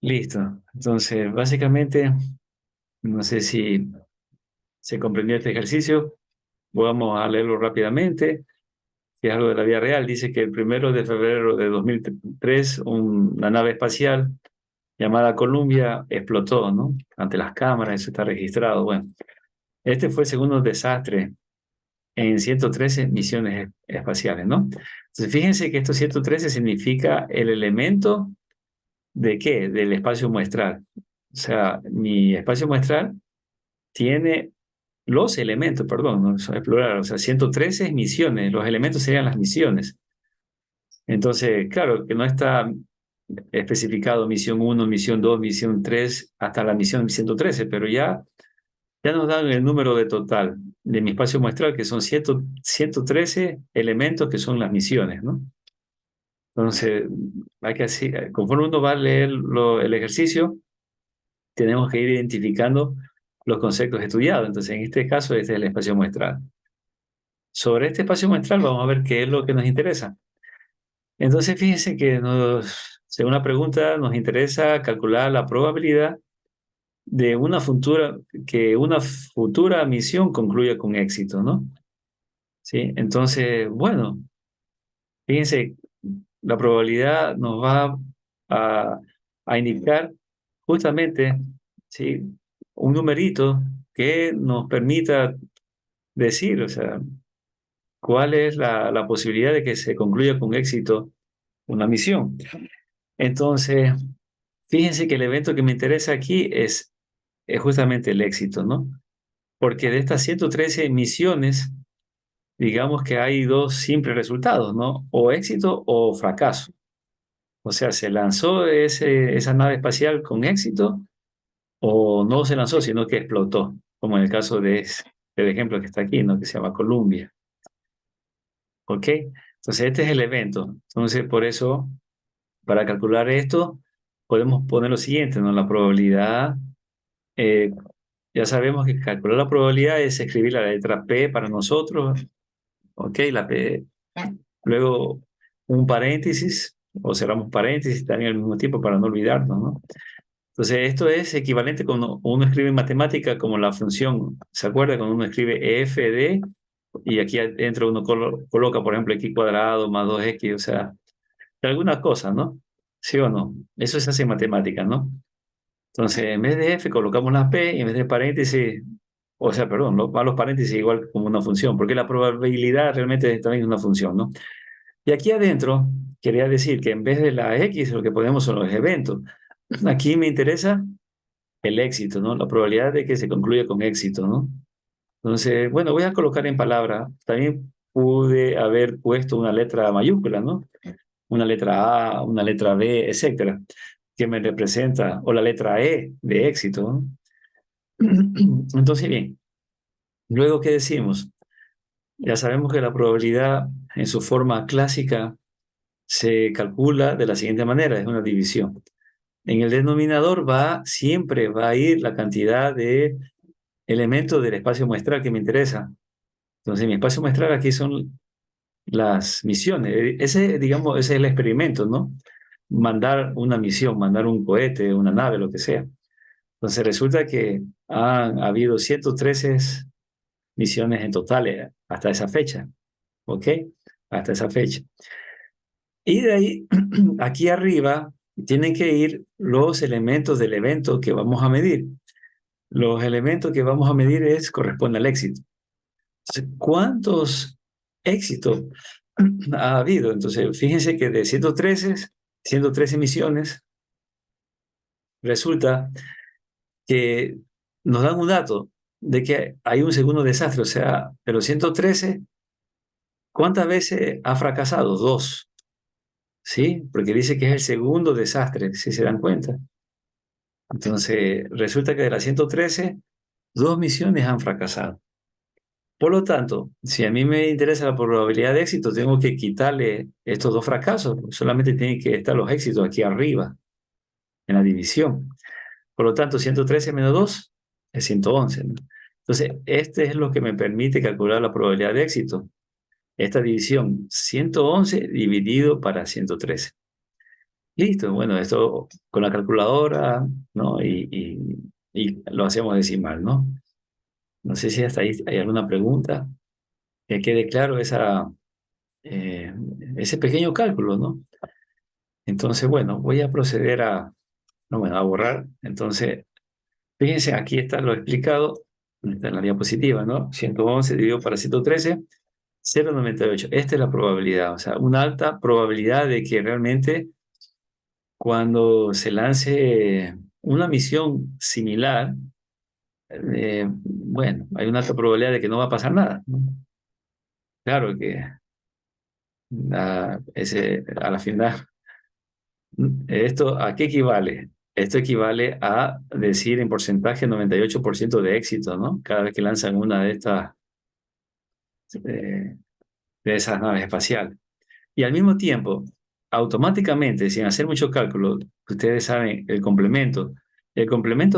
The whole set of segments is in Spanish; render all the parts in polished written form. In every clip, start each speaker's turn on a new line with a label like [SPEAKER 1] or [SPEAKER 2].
[SPEAKER 1] Listo. Entonces, básicamente, no sé si se comprendió este ejercicio. Vamos a leerlo rápidamente, que es algo de la vida real. Dice que el 1 de febrero de 2003, una nave espacial llamada Columbia explotó, ¿no? Ante las cámaras, eso está registrado. Bueno, este fue el segundo desastre en 113 misiones espaciales, ¿no? Entonces, fíjense que estos 113 significa el elemento de qué, del espacio muestral. O sea, mi espacio muestral tiene los elementos, perdón, no eso es plural, o sea, 113 misiones, los elementos serían las misiones. Entonces, claro, que no está especificado misión uno, misión 2, misión 3, hasta la misión 113, pero ya nos dan el número de total de mi espacio muestral, que son 113 elementos que son las misiones, ¿no? Entonces, hay que así, conforme uno va a leer el ejercicio, tenemos que ir identificando los conceptos estudiados. Entonces, en este caso, este es el espacio muestral. Sobre este espacio muestral vamos a ver qué es lo que nos interesa. Entonces, fíjense que según la pregunta, nos interesa calcular la probabilidad de que una futura misión concluya con éxito, ¿no? Sí, entonces, bueno, fíjense, la probabilidad nos va a, a indicar justamente, ¿sí? Un numerito que nos permita decir, o sea, cuál es la posibilidad de que se concluya con éxito una misión. Entonces, fíjense que el evento que me interesa aquí es justamente el éxito, ¿no? Porque de estas 113 misiones, digamos que hay dos simples resultados, ¿no? O éxito o fracaso. O sea, se lanzó esa nave espacial con éxito o no se lanzó, sino que explotó, como en el caso del ejemplo que está aquí, ¿no? Que se llama Columbia. ¿Ok? Entonces, este es el evento. Entonces, por eso, para calcular esto, podemos poner lo siguiente, ¿no? La probabilidad, eh, ya sabemos que calcular la probabilidad es escribir la letra P para nosotros, ¿ok? La P. Luego, un paréntesis, o cerramos paréntesis también al mismo tiempo para no olvidarnos, ¿no? Entonces, esto es equivalente cuando uno escribe en matemática como la función, ¿se acuerda? Cuando uno escribe f de, y aquí adentro uno coloca, por ejemplo, x cuadrado más 2x, o sea, alguna cosa, ¿no? ¿Sí o no? Eso se hace en matemática, ¿no? Entonces, en vez de f colocamos la p y en vez de paréntesis, o sea, perdón, van los paréntesis igual como una función, porque la probabilidad realmente también es una función, ¿no? Y aquí adentro quería decir que en vez de la x, lo que ponemos son los eventos. Aquí me interesa el éxito, ¿no? La probabilidad de que se concluya con éxito, ¿no? Entonces, bueno, voy a colocar en palabra. También pude haber puesto una letra mayúscula, ¿no? Una letra A, una letra B, etcétera, que me representa, o la letra E de éxito, ¿no? Entonces, bien, luego, ¿qué decimos? Ya sabemos que la probabilidad en su forma clásica se calcula de la siguiente manera, es una división. En el denominador siempre va a ir la cantidad de elementos del espacio muestral que me interesa. Entonces, mi espacio muestral aquí son las misiones. Ese, digamos, ese es el experimento, ¿no? Mandar una misión, mandar un cohete, una nave, lo que sea. Entonces, resulta que han habido 113 misiones en total hasta esa fecha, ¿ok? Hasta esa fecha. Y de ahí, aquí arriba, tienen que ir los elementos del evento que vamos a medir. Los elementos que vamos a medir corresponde al éxito. Entonces, ¿cuántos éxitos ha habido? Entonces, fíjense que de 113 misiones, resulta que nos dan un dato de que hay un segundo desastre. O sea, de los 113, ¿cuántas veces ha fracasado? Dos, ¿sí? Porque dice que es el segundo desastre, si se dan cuenta. Entonces, resulta que de las 113, dos misiones han fracasado. Por lo tanto, si a mí me interesa la probabilidad de éxito, tengo que quitarle estos dos fracasos. Solamente tienen que estar los éxitos aquí arriba, en la división. Por lo tanto, 113 menos 2 es 111, ¿no? Entonces, este es lo que me permite calcular la probabilidad de éxito. Esta división, 111 dividido para 113. Listo, bueno, esto con la calculadora, ¿no? Y lo hacemos decimal, ¿no? No sé si hasta ahí hay alguna pregunta. Que quede claro eh, ese pequeño cálculo, ¿no? Entonces, bueno, voy a proceder no, bueno, a borrar. Entonces, fíjense, aquí está lo explicado, está en la diapositiva, ¿no? 111 dividido para 113, 0,98. Esta es la probabilidad, o sea, una alta probabilidad de que realmente cuando se lance una misión similar, bueno, hay una alta probabilidad de que no va a pasar nada, ¿no? Claro que a la final, ¿esto a qué equivale? Esto equivale a decir en porcentaje 98% de éxito, ¿no? Cada vez que lanzan una eh, de esas naves espaciales. Y al mismo tiempo, automáticamente, sin hacer mucho cálculo, ustedes saben el complemento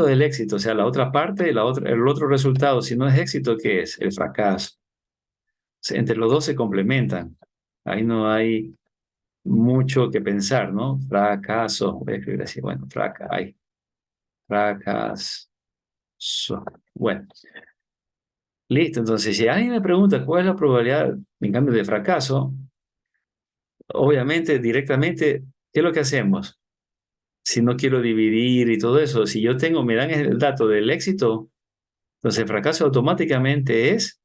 [SPEAKER 1] del éxito, o sea, la otra parte, el otro resultado, si no es éxito, ¿qué es? El fracaso. O sea, entre los dos se complementan. Ahí no hay mucho que pensar, ¿no? Fracaso, voy a escribir así, bueno, fracaso. Bueno, listo. Entonces, si alguien me pregunta cuál es la probabilidad, en cambio, de fracaso, obviamente, directamente, ¿qué es lo que hacemos? Si no quiero dividir y todo eso, si yo tengo, me dan el dato del éxito, entonces el fracaso automáticamente es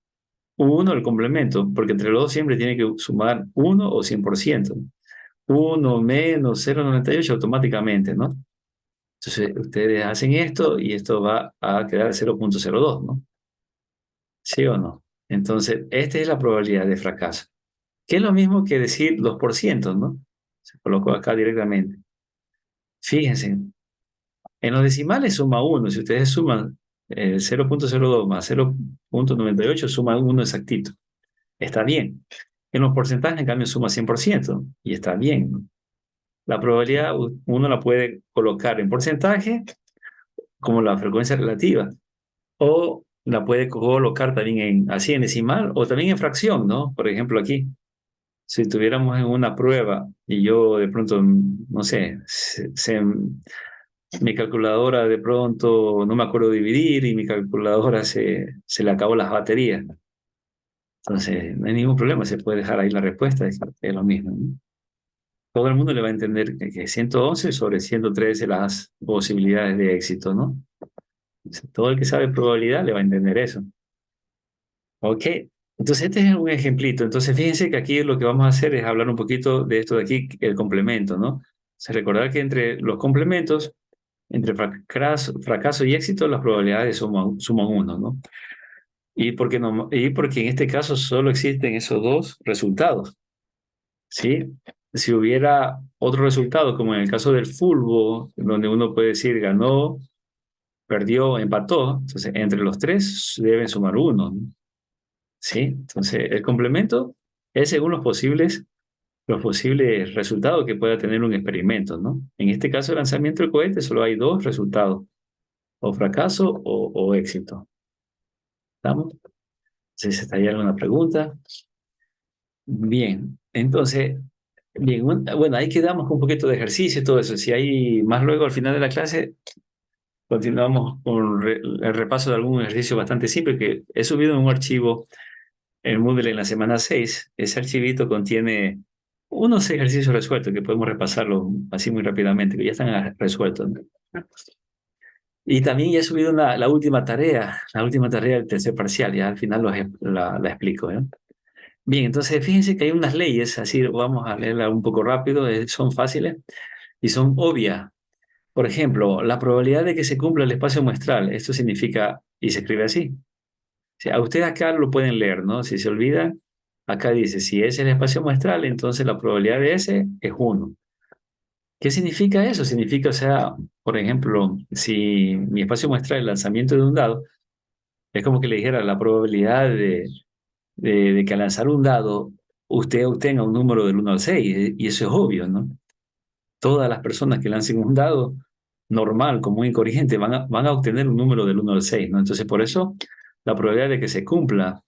[SPEAKER 1] uno el complemento, porque entre los dos siempre tiene que sumar uno o 100%. Uno menos 0,98 automáticamente, ¿no? Entonces ustedes hacen esto y esto va a quedar 0,02, ¿no? ¿Sí o no? Entonces, esta es la probabilidad de fracaso, que es lo mismo que decir 2%, ¿no? Se colocó acá directamente. Fíjense, en los decimales suma uno. Si ustedes suman 0,02 más 0,98, suma uno exactito. Está bien. En los porcentajes, en cambio, suma 100% y está bien, ¿no? La probabilidad uno la puede colocar en porcentaje como la frecuencia relativa o la puede colocar también así en decimal o también en fracción, ¿no? Por ejemplo, aquí, si estuviéramos en una prueba y yo de pronto, no sé, mi calculadora de pronto no me acuerdo dividir y mi calculadora se le acabó las baterías. Entonces, no hay ningún problema, se puede dejar ahí la respuesta, es lo mismo, ¿no? Todo el mundo le va a entender que 111 sobre 113 las posibilidades de éxito, ¿no? Todo el que sabe probabilidad le va a entender eso. Ok, entonces este es un ejemplito. Entonces fíjense que aquí lo que vamos a hacer es hablar un poquito de esto de aquí, el complemento, ¿no? Recordar que entre los complementos, entre fracaso y éxito, las probabilidades suman uno, ¿no? Y porque en este caso solo existen esos dos resultados, ¿sí? Si hubiera otro resultado, como en el caso del fútbol, donde uno puede decir ganó, perdió, empató, entonces entre los tres deben sumar uno, ¿no? ¿Sí? Entonces el complemento es según los posibles resultados que pueda tener un experimento, ¿no? En este caso, el lanzamiento del cohete solo hay dos resultados, o fracaso o éxito. ¿Estamos? Si está ahí alguna pregunta. Bien, entonces, bien, bueno, ahí quedamos con un poquito de ejercicio y todo eso. Si hay más luego al final de la clase, continuamos con el repaso de algún ejercicio bastante simple que he subido en un archivo en Moodle en la semana 6. Ese archivito contiene unos ejercicios resueltos que podemos repasarlo así muy rápidamente, que ya están resueltos, ¿no? Y también ya he subido la última tarea del tercer parcial, ya al final la explico, ¿eh? Bien, entonces fíjense que hay unas leyes, así vamos a leerla un poco rápido, son fáciles y son obvias. Por ejemplo, la probabilidad de que se cumpla el espacio muestral, esto significa, y se escribe así. O sea, a ustedes acá lo pueden leer, ¿no? Si se olvidan, acá dice, si es el espacio muestral, entonces la probabilidad de ese es uno. ¿Qué significa eso? Significa, o sea, por ejemplo, si mi espacio muestral es el lanzamiento de un dado, es como que le dijera la probabilidad de que al lanzar un dado usted obtenga un número del 1 al 6, y eso es obvio, ¿no? Todas las personas que lancen un dado normal, común y corriente, van a obtener un número del 1 al 6, ¿no? Entonces, por eso, la probabilidad de que se cumpla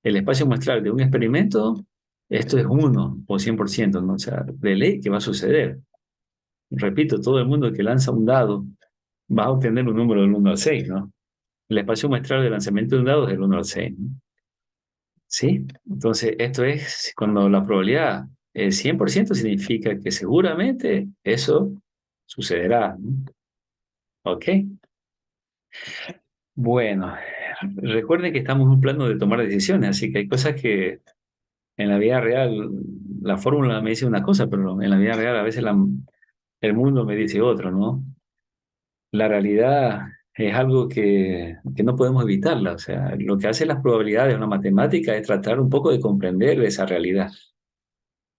[SPEAKER 1] el espacio muestral de un experimento, esto es 1 o 100%, ¿no? O sea, de ley que va a suceder. repito, todo el mundo que lanza un dado va a obtener un número del 1 al 6, ¿no? El espacio muestral de lanzamiento de un dado es del 1 al 6, ¿no? ¿Sí? Entonces, esto es cuando la probabilidad es 100% significa que seguramente eso sucederá, ¿no? ¿Ok? Bueno, recuerden que estamos en un plano de tomar decisiones, así que hay cosas que en la vida real la fórmula me dice una cosa, pero en la vida real a veces el mundo me dice otro, ¿no? La realidad es algo que no podemos evitarla, o sea, lo que hacen las probabilidades en la matemática es tratar un poco de comprender esa realidad,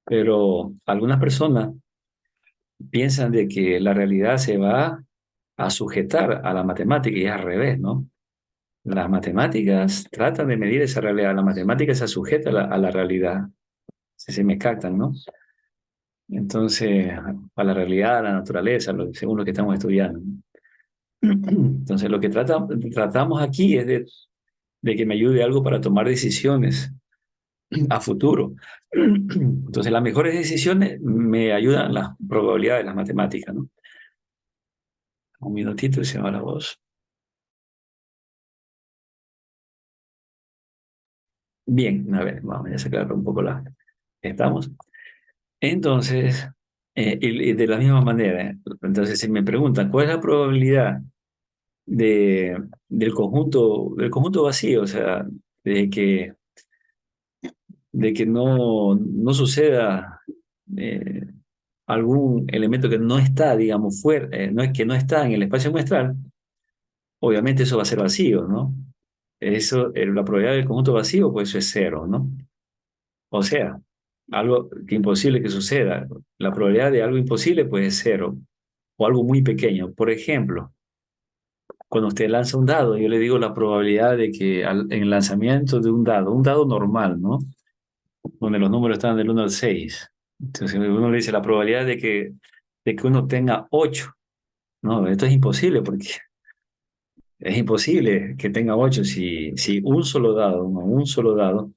[SPEAKER 1] pero algunas personas piensan de que la realidad se va a sujetar a la matemática y es al revés, ¿no? Las matemáticas tratan de medir esa realidad, la matemática se sujeta a la realidad, si se me captan, ¿no? Entonces, a la realidad, a la naturaleza, según lo que estamos estudiando. Entonces, lo que tratamos aquí es de que me ayude algo para tomar decisiones a futuro. Entonces, las mejores decisiones me ayudan las probabilidades, las matemáticas, ¿no? Un minutito y se va la voz. Bien, a ver, vamos a sacar un poco la... ¿Estamos? Entonces, y de la misma manera, entonces si me preguntan, ¿cuál es la probabilidad del conjunto vacío? O sea, de que, de que no suceda eh, algún elemento que no está, digamos, fuera, no es que no está en el espacio muestral, obviamente eso va a ser vacío, ¿no? Eso, la probabilidad del conjunto vacío, pues eso es cero, ¿no? O sea, algo que imposible que suceda. La probabilidad de algo imposible, pues es cero, o algo muy pequeño. Por ejemplo, cuando usted lanza un dado, yo le digo la probabilidad de que en el lanzamiento de un dado normal, ¿no? Donde los números están del 1 al 6. Entonces uno le dice la probabilidad de que uno tenga 8. No, esto es imposible porque es imposible que tenga 8 si un solo dado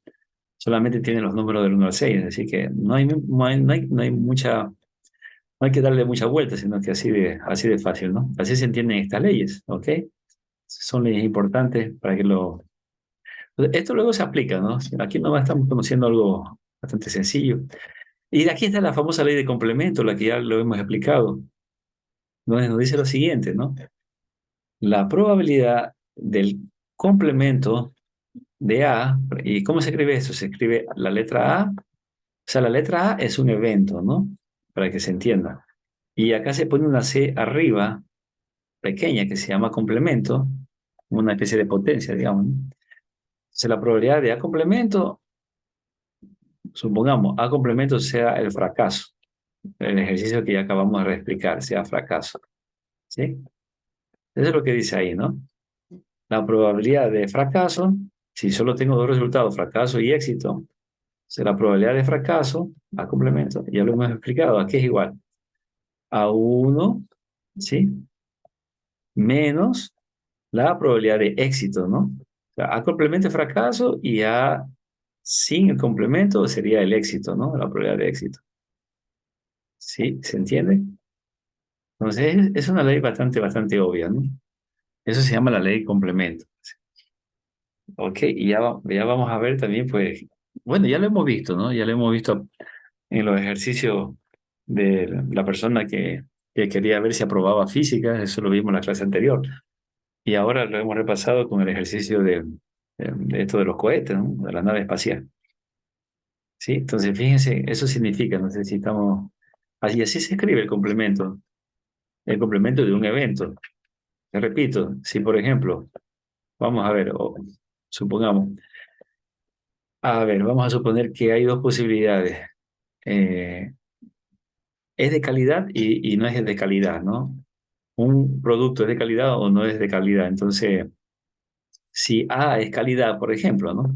[SPEAKER 1] solamente tiene los números del 1 al 6. Así que no hay mucha, no hay que darle mucha vuelta, sino que así de fácil, ¿no? Así se entienden estas leyes, ¿ok? Son leyes importantes para que lo... Esto luego se aplica, ¿no? Aquí nomás estamos conociendo algo bastante sencillo. Y de aquí está la famosa ley de complemento, la que ya lo hemos explicado, donde nos dice lo siguiente, ¿no? La probabilidad del complemento de A, ¿y cómo se escribe eso? Se escribe la letra A, o sea, la letra A es un evento, ¿no? Para que se entienda. Y acá se pone una C arriba, pequeña, que se llama complemento, una especie de potencia, digamos, ¿no? Entonces, la probabilidad de A complemento, supongamos, A complemento sea el fracaso, el ejercicio que ya acabamos de reexplicar, sea fracaso, ¿sí? Eso es lo que dice ahí, ¿no? La probabilidad de fracaso, si solo tengo dos resultados, fracaso y éxito, la probabilidad de fracaso, A complemento, ya lo hemos explicado, aquí es igual a uno, ¿sí? Menos la probabilidad de éxito, ¿no? O sea, A complemento es fracaso y A sin el complemento sería el éxito, ¿no? La probabilidad de éxito. ¿Sí? ¿Se entiende? Entonces, es una ley bastante obvia, ¿no? Eso se llama la ley complemento. Ok, y ya vamos a ver también, pues, bueno, ya lo hemos visto, ¿no? Ya lo hemos visto en los ejercicios de la persona que quería ver si aprobaba física, eso lo vimos en la clase anterior. Y ahora lo hemos repasado con el ejercicio de esto de los cohetes, ¿no? De la nave espacial. ¿Sí? Entonces, fíjense, eso significa, no sé si estamos... así se escribe el complemento de un evento. Te repito, si por ejemplo, vamos a ver, supongamos, a ver, vamos a suponer que hay dos posibilidades. Eh, es de calidad y no es de calidad, ¿no? Un producto es de calidad o no es de calidad. Entonces, si A es calidad, por ejemplo, ¿no?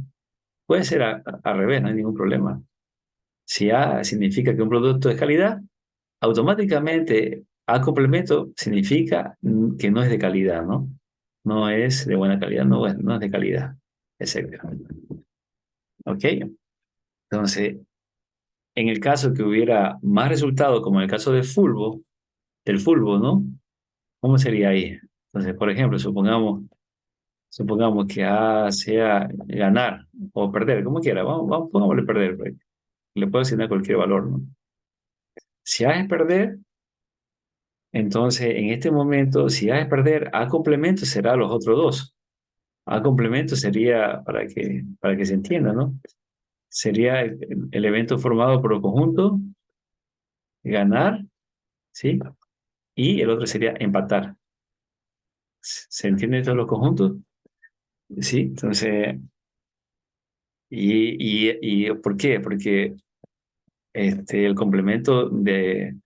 [SPEAKER 1] Puede ser al revés, no hay ningún problema. Si A significa que un producto es calidad, automáticamente A complemento significa que no es de calidad, ¿no? No es de buena calidad, no es de calidad, etcétera. ¿Ok? Entonces, en el caso que hubiera más resultados, como en el caso de Fulvo, del fútbol, ¿no? ¿Cómo sería ahí? Entonces, por ejemplo, supongamos que A sea ganar o perder, como quiera. Pongámosle perder, pues. Le puedo asignar cualquier valor, ¿no? Si A es perder, entonces en este momento, si A es perder, A complemento será los otros dos. A complemento sería, para que se entienda, ¿no? Sería el evento formado por el conjunto, ganar, ¿sí? Y el otro sería empatar. ¿Se entiende todos los conjuntos? Sí, entonces, ¿por qué? Porque el complemento de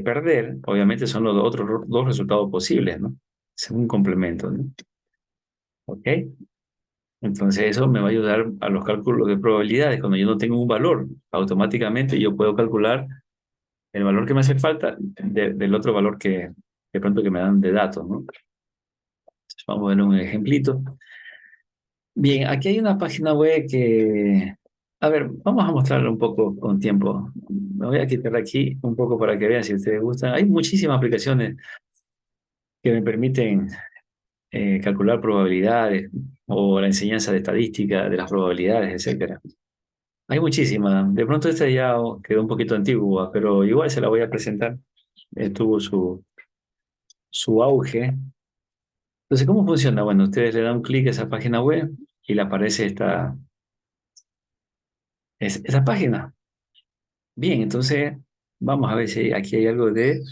[SPEAKER 1] perder, obviamente son los otros dos resultados posibles, ¿no? Es un complemento, ¿no? ¿Ok? Entonces eso me va a ayudar a los cálculos de probabilidades. Cuando yo no tengo un valor, automáticamente yo puedo calcular el valor que me hace falta del otro valor que de pronto que me dan de datos, ¿no? Entonces, vamos a ver un ejemplito. Bien, aquí hay una página web que, a ver, vamos a mostrarlo un poco con tiempo. Me voy a quitar aquí un poco para que vean si ustedes gustan. Hay muchísimas aplicaciones que me permiten calcular probabilidades o la enseñanza de estadística de las probabilidades, etcétera. Hay muchísimas. De pronto esta ya quedó un poquito antigua, pero igual se la voy a presentar. Tuvo su auge. Entonces, ¿cómo funciona? Bueno, ustedes le dan un clic a esa página web y le aparece esa página. Bien, entonces vamos a ver si aquí hay algo de,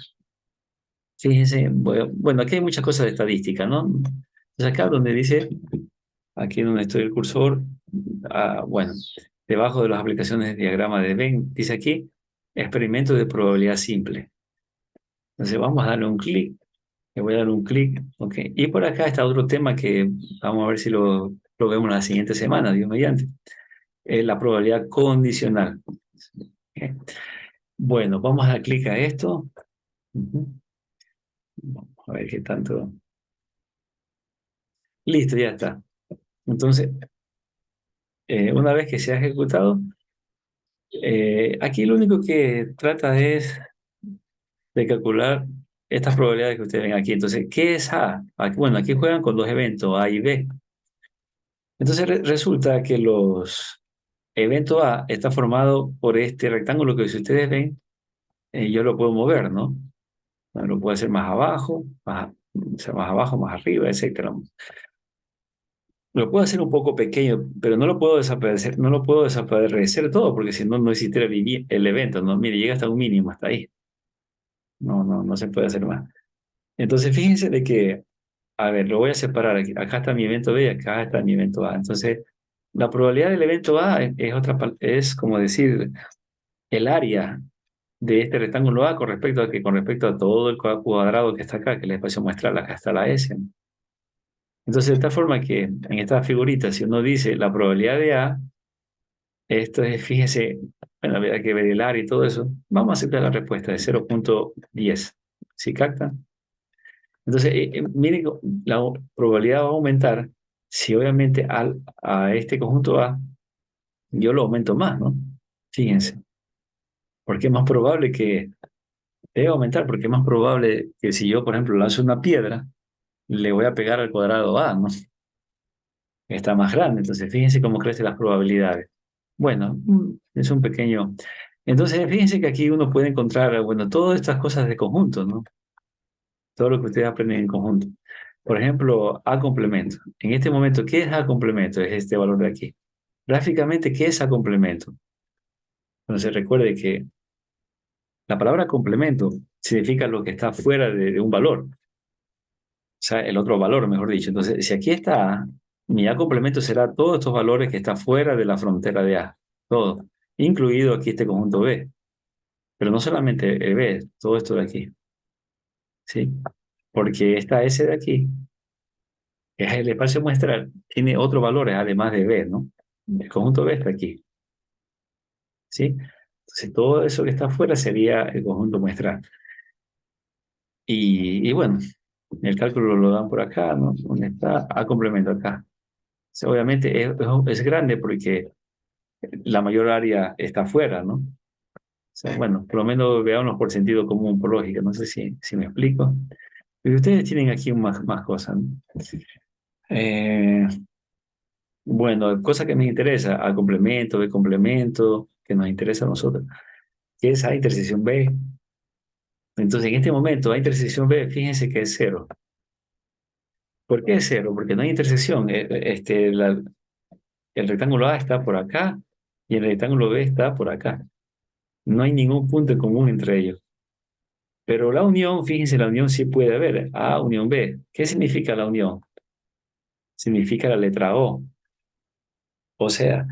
[SPEAKER 1] fíjense, bueno, aquí hay muchas cosas de estadística, ¿no? Entonces acá donde dice, aquí donde estoy el cursor, bueno, debajo de las aplicaciones de diagrama de Venn, dice aquí, experimento de probabilidad simple. Entonces vamos a darle un clic, le voy a dar un clic, ok. Y por acá está otro tema que vamos a ver si lo vemos la siguiente semana, Dios mediante, la probabilidad condicional. Ok. Bueno, vamos a dar clic a esto. Ujú. Vamos a ver qué tanto. Listo, ya está. Entonces, una vez que se ha ejecutado, aquí lo único que trata es de calcular estas probabilidades que ustedes ven aquí. Entonces, ¿qué es A? Bueno, aquí juegan con dos eventos, A y B. Entonces, resulta que los eventos A está formado por este rectángulo que si ustedes ven, yo lo puedo mover, ¿no? Bueno, lo puedo hacer más abajo, o sea, más abajo, más arriba, etcétera. Lo puedo hacer un poco pequeño, pero no lo puedo desaparecer, no lo puedo desaparecer todo, porque si no, no existiera el evento, ¿no? Mire, llega hasta un mínimo, hasta ahí. No se puede hacer más. Entonces, fíjense de que, a ver, lo voy a separar aquí. Acá está mi evento B y acá está mi evento A. Entonces, la probabilidad del evento A es como decir, el área de este rectángulo A con respecto a todo el cuadrado que está acá, que es el espacio muestral, acá está la S. Entonces, de esta forma que en esta figurita, si uno dice la probabilidad de A, esto es, fíjese, bueno, habría que ver el área y todo eso. Vamos a aceptar la respuesta de 0,10. ¿Sí captan? Entonces, miren, la probabilidad va a aumentar si obviamente a este conjunto A yo lo aumento más, ¿no? Fíjense, porque es más probable que debe aumentar, porque es más probable que si yo, por ejemplo, lanzo una piedra, le voy a pegar al cuadrado A, ¿no? Está más grande. Entonces, fíjense cómo crecen las probabilidades. Bueno, es un pequeño. Entonces, fíjense que aquí uno puede encontrar, bueno, todas estas cosas de conjunto, ¿no? Todo lo que ustedes aprenden en conjunto. Por ejemplo, A complemento. En este momento, ¿qué es A complemento? Es este valor de aquí. Gráficamente, ¿qué es A complemento? Entonces, recuerde que la palabra complemento significa lo que está fuera de un valor, o sea, el otro valor, mejor dicho. Entonces, si aquí está A, mi A complemento será todos estos valores que están fuera de la frontera de A, todo, incluido aquí este conjunto B. Pero no solamente el B, todo esto de aquí, ¿sí? Porque esta S de aquí, que es el espacio muestral, tiene otros valores además de B, ¿no? El conjunto B está aquí, ¿sí? Entonces, todo eso que está afuera sería el conjunto muestral. Y bueno, el cálculo lo dan por acá, ¿no? ¿Dónde está? A complemento acá. O sea, obviamente es grande porque la mayor área está afuera, ¿no? sea, bueno, por lo menos veámoslo por sentido común, por lógica. No sé si me explico. Y ustedes tienen aquí más cosas, ¿no? Eh, bueno, cosa que me interesa, A complemento, B complemento, que nos interesa a nosotros, que es A intersección B. Entonces, en este momento, A intersección B, fíjense que es cero. ¿Por qué es cero? Porque no hay intersección. El rectángulo A está por acá y el rectángulo B está por acá. No hay ningún punto en común entre ellos. Pero la unión, fíjense, la unión sí puede haber. A unión B. ¿Qué significa la unión? Significa la letra O. O sea,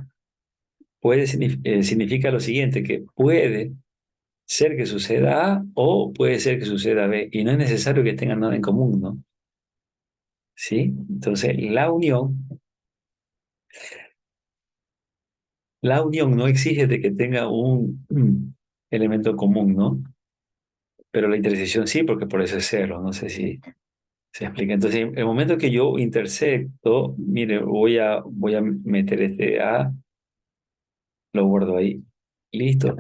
[SPEAKER 1] significa lo siguiente, que puede ser que suceda A o puede ser que suceda B. Y no es necesario que tengan nada en común, ¿no? ¿Sí? Entonces, la unión no exige de que tenga un elemento común, ¿no? Pero la intersección sí, porque por eso es cero. No sé si se explica. Entonces, en el momento que yo intersecto, mire, voy a meter este A, lo guardo ahí. Listo.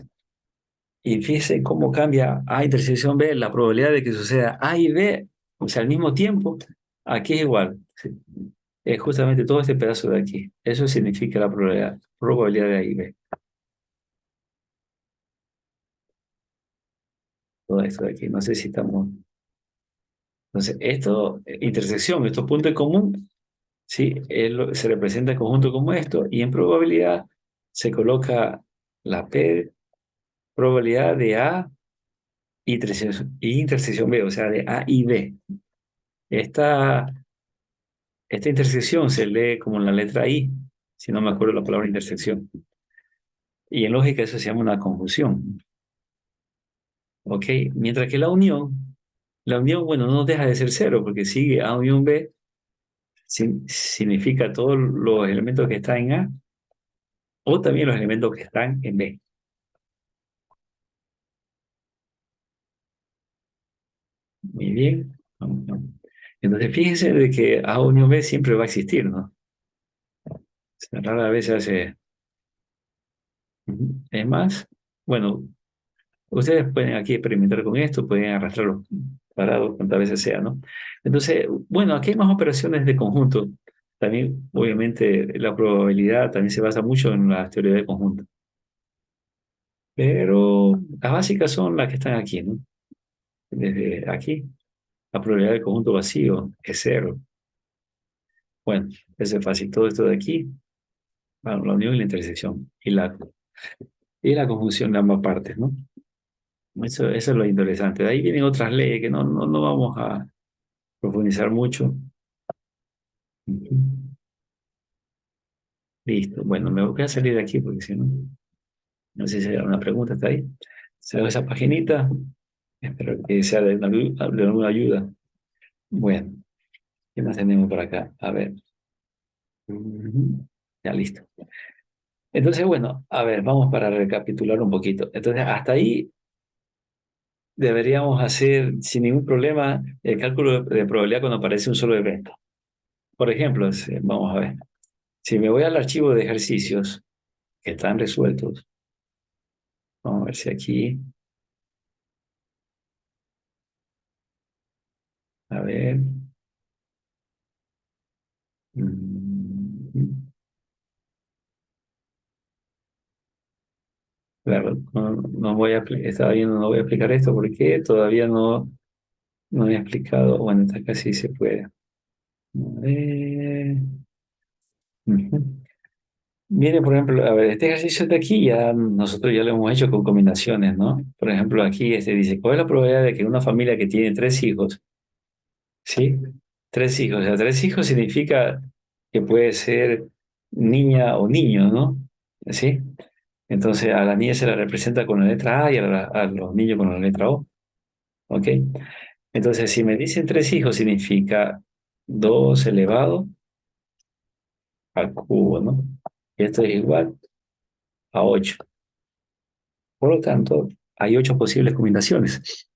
[SPEAKER 1] Y fíjese cómo cambia A intersección B, la probabilidad de que suceda A y B, o sea, al mismo tiempo, aquí es igual. Sí. Es justamente todo este pedazo de aquí. Eso significa la probabilidad de A y B. Todo esto de aquí. No sé si estamos. Entonces, intersección, estos puntos en común, ¿sí? Se representa en conjunto como esto, y en probabilidad se coloca la P, probabilidad de A y intersección B, o sea, de A y B. Esta, esta intersección se lee como la letra I, si no me acuerdo la palabra intersección. Y en lógica eso se llama una conjunción, ¿ok? Mientras que la unión, bueno, no deja de ser cero, porque sigue A unión B, significa todos los elementos que están en A, o también los elementos que están en B. Muy bien. Entonces, fíjense de que A unión B siempre va a existir, ¿no? Rara vez se hace. Es más, bueno, ustedes pueden aquí experimentar con esto, pueden arrastrarlo parados cuantas veces sea, ¿no? Entonces, bueno, aquí hay más operaciones de conjunto. También, obviamente, la probabilidad también se basa mucho en la teoría de conjunto. Pero las básicas son las que están aquí, ¿no? Desde aquí, la probabilidad del conjunto vacío es cero. Bueno, eso es fácil. Todo esto de aquí, bueno, la unión y la intersección y la conjunción de ambas partes, ¿no? Eso es lo interesante. De ahí vienen otras leyes que no vamos a profundizar mucho. Ujú. Listo. Bueno, me voy a salir de aquí porque si no, no sé si hay una pregunta, ¿está ahí? Salgo esa paginita. Espero que sea de alguna ayuda. Bueno, ¿qué más tenemos por acá? A ver. Ujú. Ya listo. Entonces, bueno, a ver, vamos para recapitular un poquito. Entonces, hasta ahí deberíamos hacer sin ningún problema el cálculo de probabilidad cuando aparece un solo evento. Por ejemplo, vamos a ver. Si me voy al archivo de ejercicios que están resueltos, vamos a ver si aquí, a ver, mm, claro, no voy a, estaba viendo, no voy a explicar esto porque todavía no he explicado, bueno, esta casi se puede. A ver, ujú. Miren, por ejemplo, a ver, este ejercicio de aquí ya nosotros ya lo hemos hecho con combinaciones, ¿no? Por ejemplo, aquí dice, ¿cuál es la probabilidad de que una familia que tiene tres hijos, ¿sí? Tres hijos, o sea, tres hijos significa que puede ser niña o niño, ¿no? ¿Sí? Entonces a la niña se la representa con la letra A y a los niños con la letra O, ¿ok? Entonces si me dicen tres hijos significa 2 elevado al cubo, ¿no? Y esto es igual a 8. Por lo tanto, hay 8 posibles combinaciones.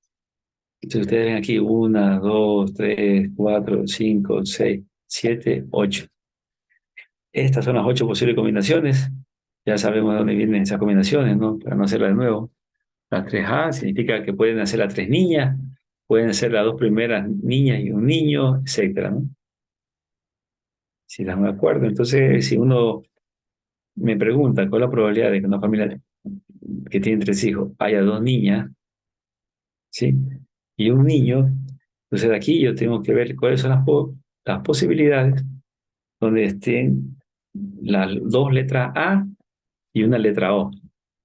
[SPEAKER 1] Entonces ustedes ven aquí, una, dos, tres, cuatro, cinco, seis, siete, 8. Estas son las 8 posibles combinaciones. Ya sabemos de dónde vienen esas combinaciones, ¿no? Para no hacerlas de nuevo. Las 3A significa que pueden nacer las 3 niñas, pueden ser las 2 primeras niñas y un niño, etcétera, ¿no? Si las me acuerdo. Entonces, si uno me pregunta cuál es la probabilidad de que una familia que tiene 3 hijos haya 2 niñas, ¿sí? Y un niño, entonces de aquí yo tengo que ver cuáles son las posibilidades donde estén las 2 letras A y una letra O.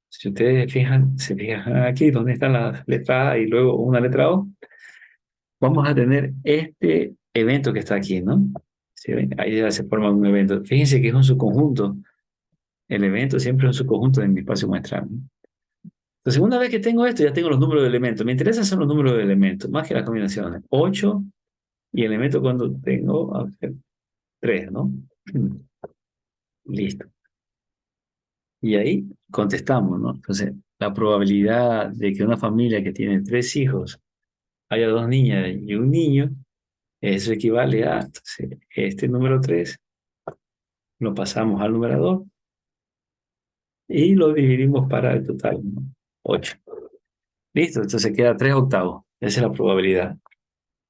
[SPEAKER 1] Si ustedes se fijan aquí donde están las letras A y luego una letra O, vamos a tener este evento que está aquí, ¿no? ¿Sí ven? Ahí ya se forma un evento. Fíjense que es un subconjunto. El evento siempre es un subconjunto de mi espacio muestral, ¿no? Entonces, una vez que tengo esto, ya tengo los números de elementos. Me interesan son los números de elementos, más que las combinaciones. 8 y elemento cuando tengo, a ver, 3, ¿no? Listo. Y ahí contestamos, ¿no? Entonces, la probabilidad de que una familia que tiene 3 hijos haya 2 niñas y un niño, eso equivale a, entonces, este número 3 lo pasamos al numerador y lo dividimos para el total, ¿no? 8. Listo, entonces queda 3/8. Esa es la probabilidad.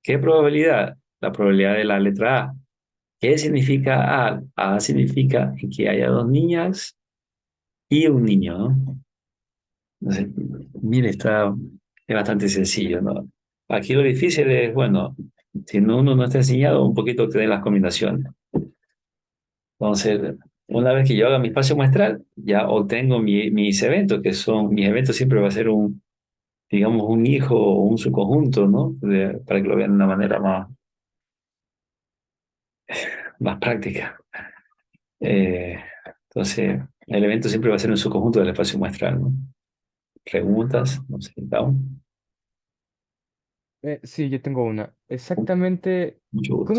[SPEAKER 1] ¿Qué probabilidad? La probabilidad de la letra A. ¿Qué significa A? A significa que haya 2 niñas y un niño, ¿no? Entonces, mire, es bastante sencillo, ¿no? Aquí lo difícil es, bueno, si uno no está enseñado, un poquito tener las combinaciones. Entonces, una vez que yo haga mi espacio muestral, ya obtengo mis eventos, que son, mis eventos siempre va a ser digamos, un hijo o un subconjunto, ¿no? Para que lo vean de una manera más práctica. Eh, entonces, el evento siempre va a ser un subconjunto del espacio muestral, ¿no? Preguntas, no sé, Down.
[SPEAKER 2] Sí, yo tengo una. Exactamente,
[SPEAKER 1] Mucho gusto.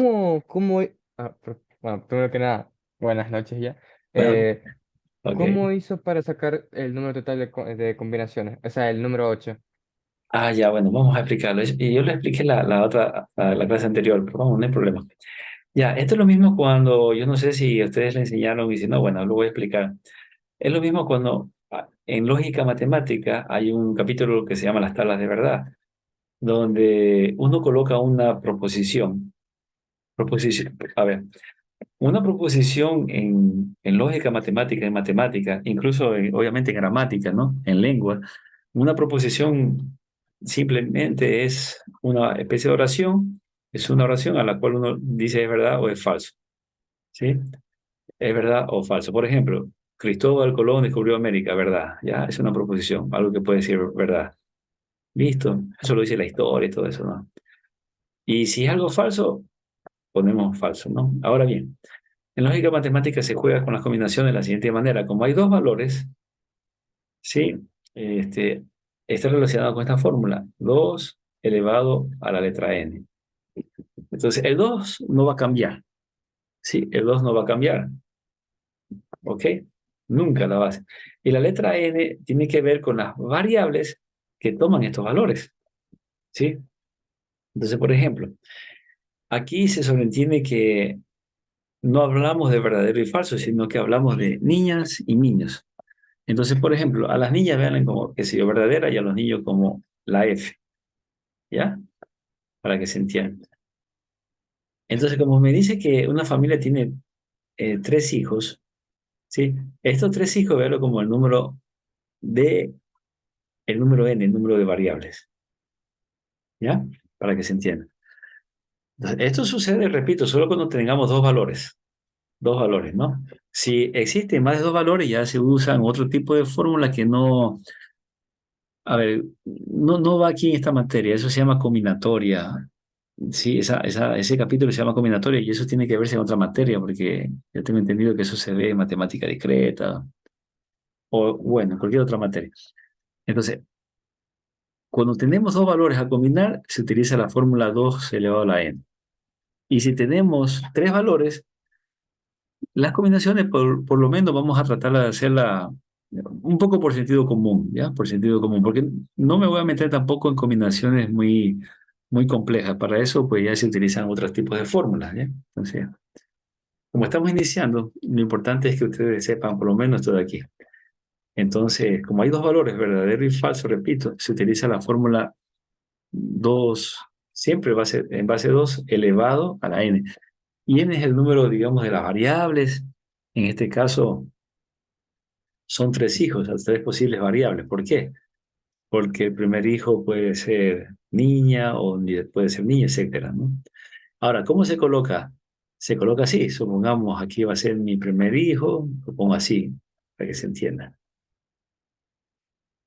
[SPEAKER 2] bueno, primero que nada, buenas noches ya.
[SPEAKER 1] Bueno,
[SPEAKER 2] Eh,
[SPEAKER 1] ok.
[SPEAKER 2] ¿Cómo hizo para sacar el número total de combinaciones? O sea, el número 8.
[SPEAKER 1] Ah, ya, bueno, vamos a explicarlo. Y yo le expliqué la otra, la clase anterior, pero vamos, no hay problema. Ya, esto es lo mismo cuando, yo no sé si ustedes le enseñaron y si no, bueno, lo voy a explicar. Es lo mismo cuando en lógica matemática hay un capítulo que se llama las tablas de verdad, donde uno coloca una proposición. Proposición, a ver, una proposición en lógica matemática, incluso obviamente en gramática, ¿no? En lengua, una proposición simplemente es una especie de oración, es una oración a la cual uno dice es verdad o es falso, ¿sí? Es verdad o falso. Por ejemplo, Cristóbal Colón descubrió América, ¿verdad? Ya, es una proposición, algo que puede decir verdad. Listo, eso lo dice la historia y todo eso, ¿no? Y si es algo falso, ponemos falso, ¿no? Ahora bien, en lógica matemática se juega con las combinaciones de la siguiente manera. Como hay 2 valores, ¿sí? Este, está relacionado con esta fórmula. 2 elevado a la letra n. Entonces, el 2 no va a cambiar. ¿Sí? El 2 no va a cambiar. ¿Ok? Nunca la base. Y la letra n tiene que ver con las variables que toman estos valores. ¿Sí? Entonces, por ejemplo, aquí se sobreentiende que no hablamos de verdadero y falso, sino que hablamos de niñas y niños. Entonces, por ejemplo, a las niñas vean como, que sé yo, verdadera y a los niños como la F, ¿ya? Para que se entienda. Entonces, como me dice que una familia tiene 3 hijos, ¿sí? Estos 3 hijos, véanlo como el número n, el número de variables, ¿ya? Para que se entienda. Entonces, esto sucede, repito, solo cuando tengamos dos valores, ¿no? Si existen más de 2 valores, ya se usan otro tipo de fórmula que no, a ver, no va aquí en esta materia, eso se llama combinatoria. Sí, ese capítulo se llama combinatoria y eso tiene que verse en otra materia, porque yo tengo entendido que eso se ve en matemática discreta o, bueno, en cualquier otra materia. Entonces, cuando tenemos 2 valores a combinar, se utiliza la fórmula 2 elevado a la n. Y si tenemos 3 valores, las combinaciones, por lo menos, vamos a tratar de hacerla un poco por sentido común, ¿ya? Por sentido común, porque no me voy a meter tampoco en combinaciones muy complejas. Para eso, pues ya se utilizan otros tipos de fórmulas, ¿ya? Entonces, como estamos iniciando, lo importante es que ustedes sepan por lo menos esto de aquí. Entonces, como hay dos valores, verdadero y falso, repito, se utiliza la fórmula 2 siempre en base 2 elevado a la n. Y n es el número, digamos, de las variables. En este caso, son tres hijos, tres posibles variables. ¿Por qué? Porque el primer hijo puede ser niña o puede ser niño, etcétera, ¿no? Ahora, ¿cómo se coloca? Se coloca así. Supongamos aquí va a ser mi primer hijo, lo pongo así, para que se entienda.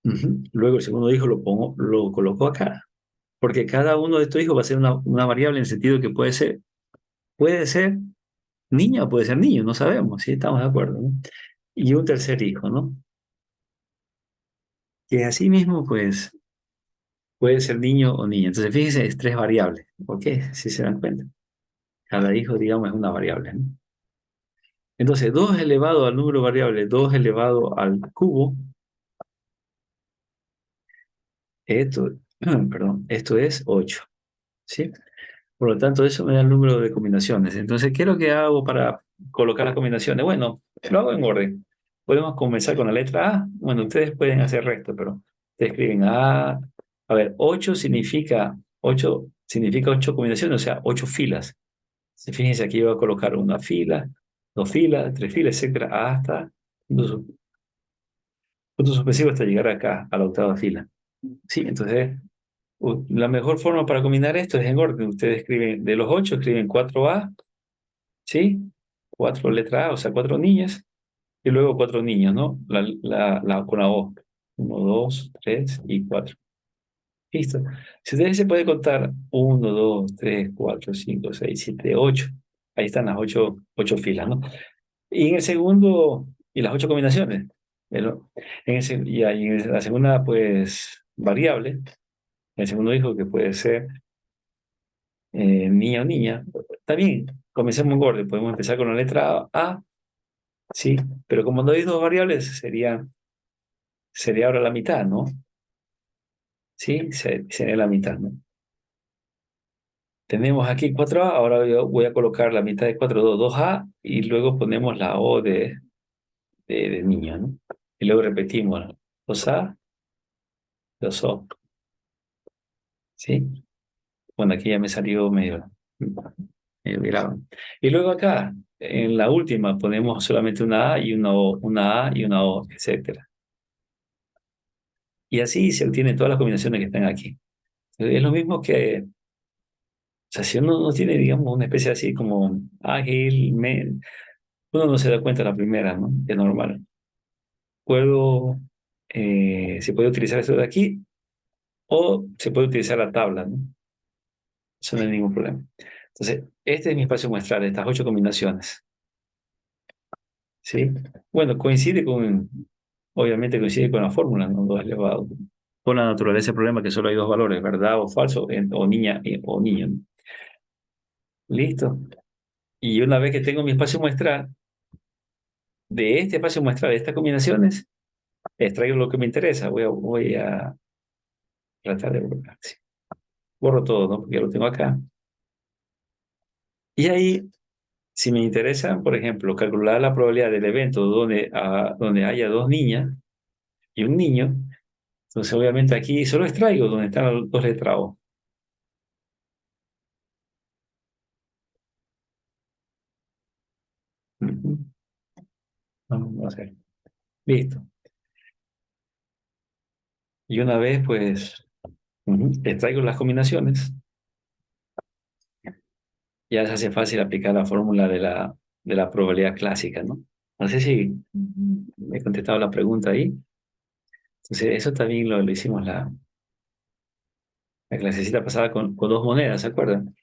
[SPEAKER 1] Ujú. Luego el segundo hijo lo coloco acá, porque cada uno de estos hijos va a ser una variable en el sentido que puede ser niña o puede ser niño, no sabemos, ¿sí? Estamos de acuerdo, ¿no? Y un tercer hijo, ¿no? Que así mismo, pues, puede ser niño o niña. Entonces, fíjense, es tres variables, ¿ok? Si se dan cuenta. Cada hijo, digamos, es una variable, ¿no? Entonces, 2 elevado al número variable, 2 elevado al cubo, esto, perdón, esto es 8, ¿sí? Por lo tanto, eso me da el número de combinaciones. Entonces, ¿qué es lo que hago para colocar las combinaciones? Bueno, lo hago en orden. Podemos comenzar con la letra A. Bueno, ustedes pueden hacer resto, pero ustedes escriben A. A ver, 8 significa 8 combinaciones, o sea, 8 filas. Fíjense, aquí voy a colocar una fila, dos filas, tres filas, etcétera, hasta punto suspensivo hasta llegar acá, a la octava fila. Sí, entonces, la mejor forma para combinar esto es en orden. Ustedes escriben, de los 8, escriben 4A, ¿sí? 4 letra A, o sea, 4 niñas, y luego 4 niños, ¿no? Con la O. Uno, 2, 3 y 4. Listo. Si ustedes se puede contar, uno, 2, 3, 4, 5, 6, 7, 8. Ahí están las 8 filas, ¿no? Y en el segundo, y las 8 combinaciones. Pero y ahí en la segunda, pues, variable, el segundo hijo que puede ser niña o niña, también comencemos en orden. Podemos empezar con la letra A, sí, pero como no hay dos variables, sería ahora la mitad, ¿no? Sí, sería la mitad, ¿no? Tenemos aquí 4A, ahora yo voy a colocar la mitad de 4, 2A, y luego ponemos la O de niño, ¿no? Y luego repetimos 2A, 2O, ¿sí? Bueno, aquí ya me salió medio virado. Y luego acá, en la última, ponemos solamente una A y una O, una A y una O, etcétera. Y así se obtienen todas las combinaciones que están aquí. Es lo mismo que, o sea, si uno no tiene, digamos, una especie así como ágil, uno no se da cuenta la primera, ¿no? Es normal. Se puede utilizar esto de aquí o se puede utilizar la tabla, ¿no? Eso no hay ningún problema. Entonces, este es mi espacio muestral, estas 8 combinaciones, ¿sí? Bueno, obviamente coincide con la fórmula, ¿no? 2 elevado. Con la naturaleza del problema que solo hay dos valores, verdad o falso, o niña o niño, ¿no? Listo. Y una vez que tengo mi espacio muestral, de este espacio muestral, de estas combinaciones, extraigo lo que me interesa. Voy a tratar de borrar. Sí. Borro todo, ¿no? Porque ya lo tengo acá. Y ahí, si me interesa, por ejemplo, calcular la probabilidad del evento donde haya dos niñas y un niño, entonces obviamente aquí solo extraigo donde están las dos letras O. Ujú. Vamos a hacer. Listo. Y una vez, pues, extraigo las combinaciones, ya se hace fácil aplicar la fórmula de la probabilidad clásica, ¿no? No sé si me he contestado la pregunta ahí. Entonces, eso también lo hicimos la clasecita pasada con dos monedas, ¿se acuerdan?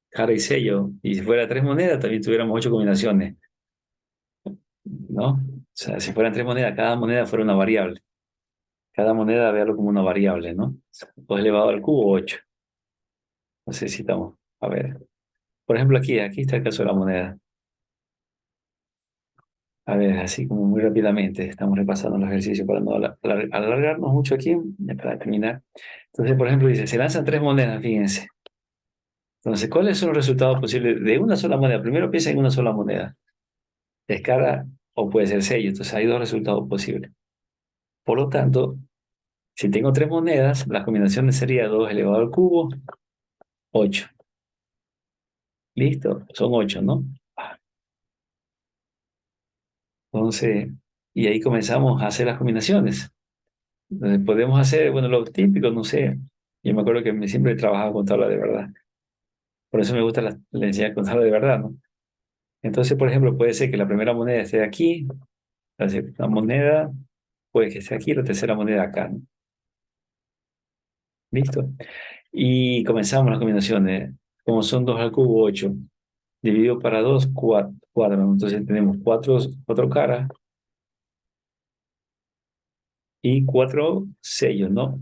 [SPEAKER 1] Cara y sello. Y si fuera tres monedas, también tuviéramos 8 combinaciones, ¿no? O sea, si fueran tres monedas, cada moneda fuera una variable. Cada moneda, véalo como una variable, ¿no? 2 elevado al cubo, 8. No sé si estamos. A ver. Por ejemplo, aquí está el caso de la moneda. A ver, así como muy rápidamente, estamos repasando los ejercicios para no alargarnos mucho aquí, ya para terminar. Entonces, por ejemplo, dice, se lanzan tres monedas, fíjense. Entonces, ¿cuáles son los resultados posibles de una sola moneda? Primero piensa en una sola moneda. Es cara o puede ser sello. Entonces, hay dos resultados posibles. Por lo tanto, si tengo tres monedas, la combinación sería 2 elevado al cubo, 8. ¿Listo? Son 8, ¿no? Entonces, y ahí comenzamos a hacer las combinaciones. Entonces, podemos hacer, bueno, lo típico, no sé. Yo me acuerdo que siempre he trabajado con tabla de verdad. Por eso me gusta la enseñanza con tabla de verdad, ¿no? Entonces, por ejemplo, puede ser que la primera moneda esté aquí, la segunda moneda puede que esté aquí, la tercera moneda acá, ¿no? ¿Listo? Y comenzamos las combinaciones. Como son 2 al cubo, 8. Dividido para 2, 4. Entonces tenemos cuatro caras y 4 sellos, ¿no?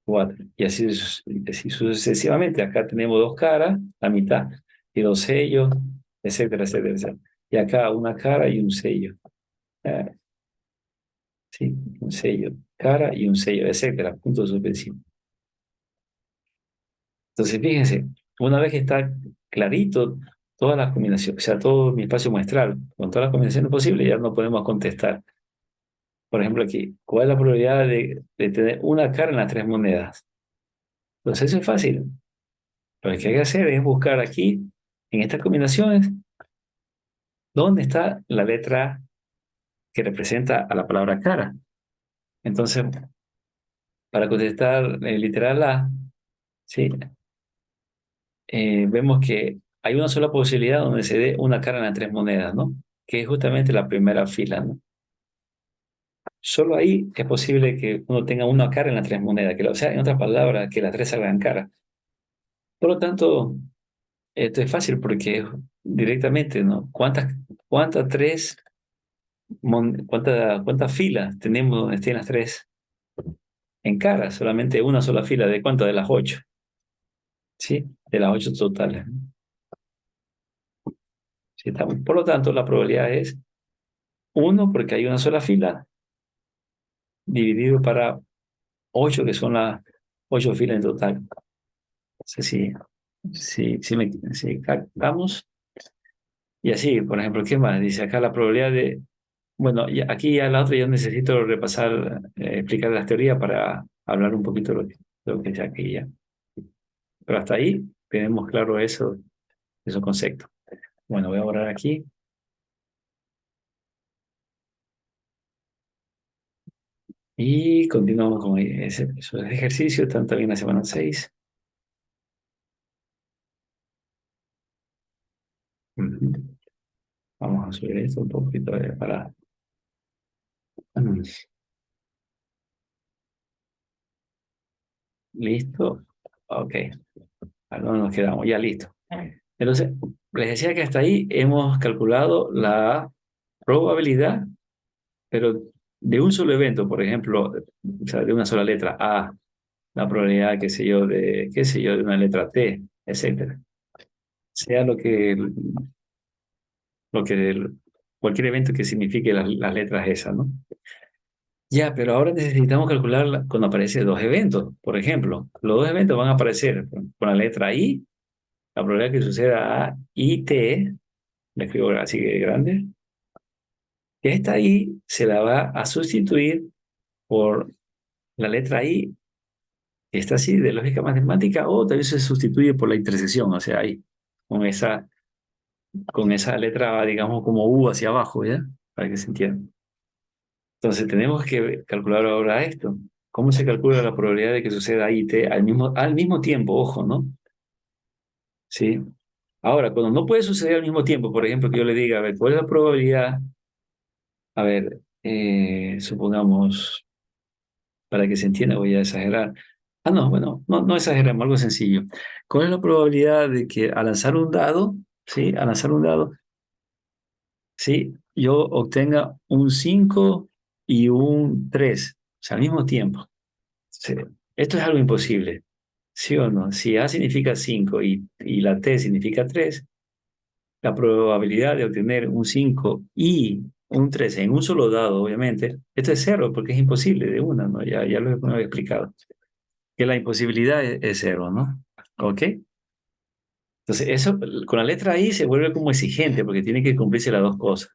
[SPEAKER 1] 4. Y así sucesivamente. Acá tenemos 2 caras, la mitad, y 2 sellos, etcétera, etcétera, etcétera. Y acá una cara y un sello. Ah, sí, un sello, cara y un sello, etcétera, puntos suspensivos. Entonces, fíjense, una vez que está clarito todas las combinaciones, o sea, todo mi espacio muestral, con todas las combinaciones posibles, ya no podemos contestar. Por ejemplo, aquí, ¿cuál es la probabilidad de tener una cara en las tres monedas? Entonces, eso es fácil. Lo que hay que hacer es buscar aquí, en estas combinaciones, dónde está la letra que representa a la palabra cara. Entonces, para contestar literal A, ¿sí? Vemos que hay una sola posibilidad donde se dé una cara en las tres monedas, ¿no? Que es justamente la primera fila, ¿no? Solo ahí es posible que uno tenga una cara en las tres monedas, o sea, en otras palabras, que las tres salgan cara. Por lo tanto, esto es fácil porque directamente, ¿no? ¿Cuántas cuántas filas tenemos donde estén las tres en cara? Solamente una sola fila. ¿De cuánto? De las 8, ¿sí? De las 8 totales, ¿no? Sí, por lo tanto, la probabilidad es uno porque hay una sola fila dividido para 8 que son las 8 filas en total. Entonces, si captamos. Y así, por ejemplo, ¿qué más? Dice acá la probabilidad de. Bueno, aquí ya la otra yo necesito repasar, explicar las teorías para hablar un poquito de lo que es aquí ya. Pero hasta ahí tenemos claro eso, esos conceptos. Bueno, voy a borrar aquí y continuamos con esos ejercicios, están también en la semana 6. Ujú. Vamos a subir esto un poquito para. Mm, ¿Listo? Ok. ¿A dónde nos quedamos? Ya listo. Entonces, les decía que hasta ahí hemos calculado la probabilidad, pero de un solo evento, por ejemplo, o sea, de una sola letra A, la probabilidad, qué sé yo, de una letra T, etcétera. Sea lo que, cualquier evento que signifique las letras esas, ¿no? Ya, pero ahora necesitamos calcular cuando aparecen dos eventos. Por ejemplo, los dos eventos van a aparecer con la letra I, la probabilidad que suceda A, I, T, la escribo así de grande, que esta I se la va a sustituir por la letra I, que está así de lógica matemática, o también se sustituye por la intersección, o sea, ahí, con esa letra, digamos, como U hacia abajo, ¿ya? Para que se entienda. Entonces, tenemos que calcular ahora esto. ¿Cómo se calcula la probabilidad de que suceda I y T al mismo tiempo? Ojo, ¿no? ¿Sí? Ahora, cuando no puede suceder al mismo tiempo, por ejemplo, que yo le diga, a ver, ¿cuál es la probabilidad? A ver, supongamos, para que se entienda, voy a exagerar. Ah, no, bueno, no exageremos, algo sencillo. ¿Cuál es la probabilidad de que al lanzar un dado, sí, al lanzar un dado, sí, yo obtenga un 5 y un 3, o sea, al mismo tiempo? Sí. Esto es algo imposible, ¿sí o no? Si A significa 5 y la T significa 3, la probabilidad de obtener un 5 y un 3 en un solo dado, obviamente, esto es cero porque es imposible de una, ¿no? Ya lo he explicado. Que la imposibilidad es cero, ¿no? ¿Ok? Entonces, eso con la letra I se vuelve como exigente porque tiene que cumplirse las dos cosas.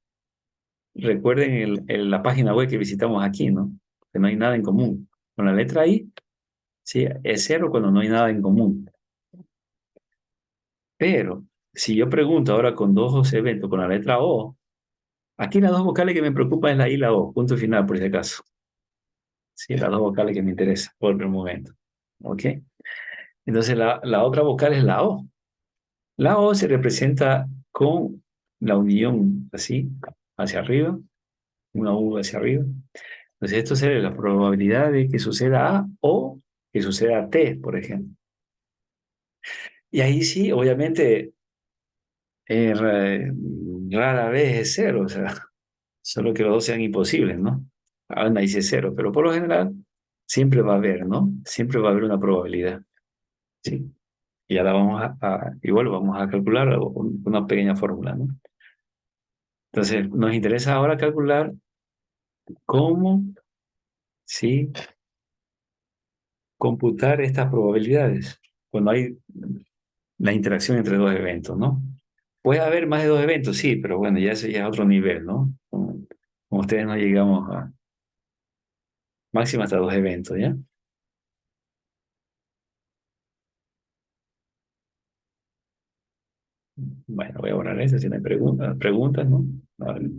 [SPEAKER 1] recuerden la página web que visitamos aquí, ¿no? Que no hay nada en común. Con la letra I, sí, es cero cuando no hay nada en común. Pero si yo pregunto ahora con dos eventos, con la letra O, aquí las dos vocales que me preocupan es la I y la O, punto final por si acaso. Sí, las dos vocales que me interesan por el momento. ¿Ok? Entonces la otra vocal es la O. La O se representa con la unión así, hacia arriba, una U hacia arriba. Entonces esto sería la probabilidad de que suceda A o que suceda T, por ejemplo. Y ahí sí, obviamente, rara vez es cero, o sea, solo que los dos sean imposibles, ¿no? Ahora dice cero, pero por lo general siempre va a haber, ¿no? Siempre va a haber una probabilidad, ¿sí? Y ahora vamos igual vamos a calcular una pequeña fórmula, ¿no? Entonces, nos interesa ahora calcular cómo, ¿sí? Computar estas probabilidades cuando hay la interacción entre dos eventos, ¿no? Puede haber más de dos eventos, sí, pero bueno, ya eso ya es otro nivel, ¿no? Como ustedes no llegamos a máximo hasta dos eventos, ¿ya? Bueno, voy a borrar eso si no hay preguntas, ¿no? Vale.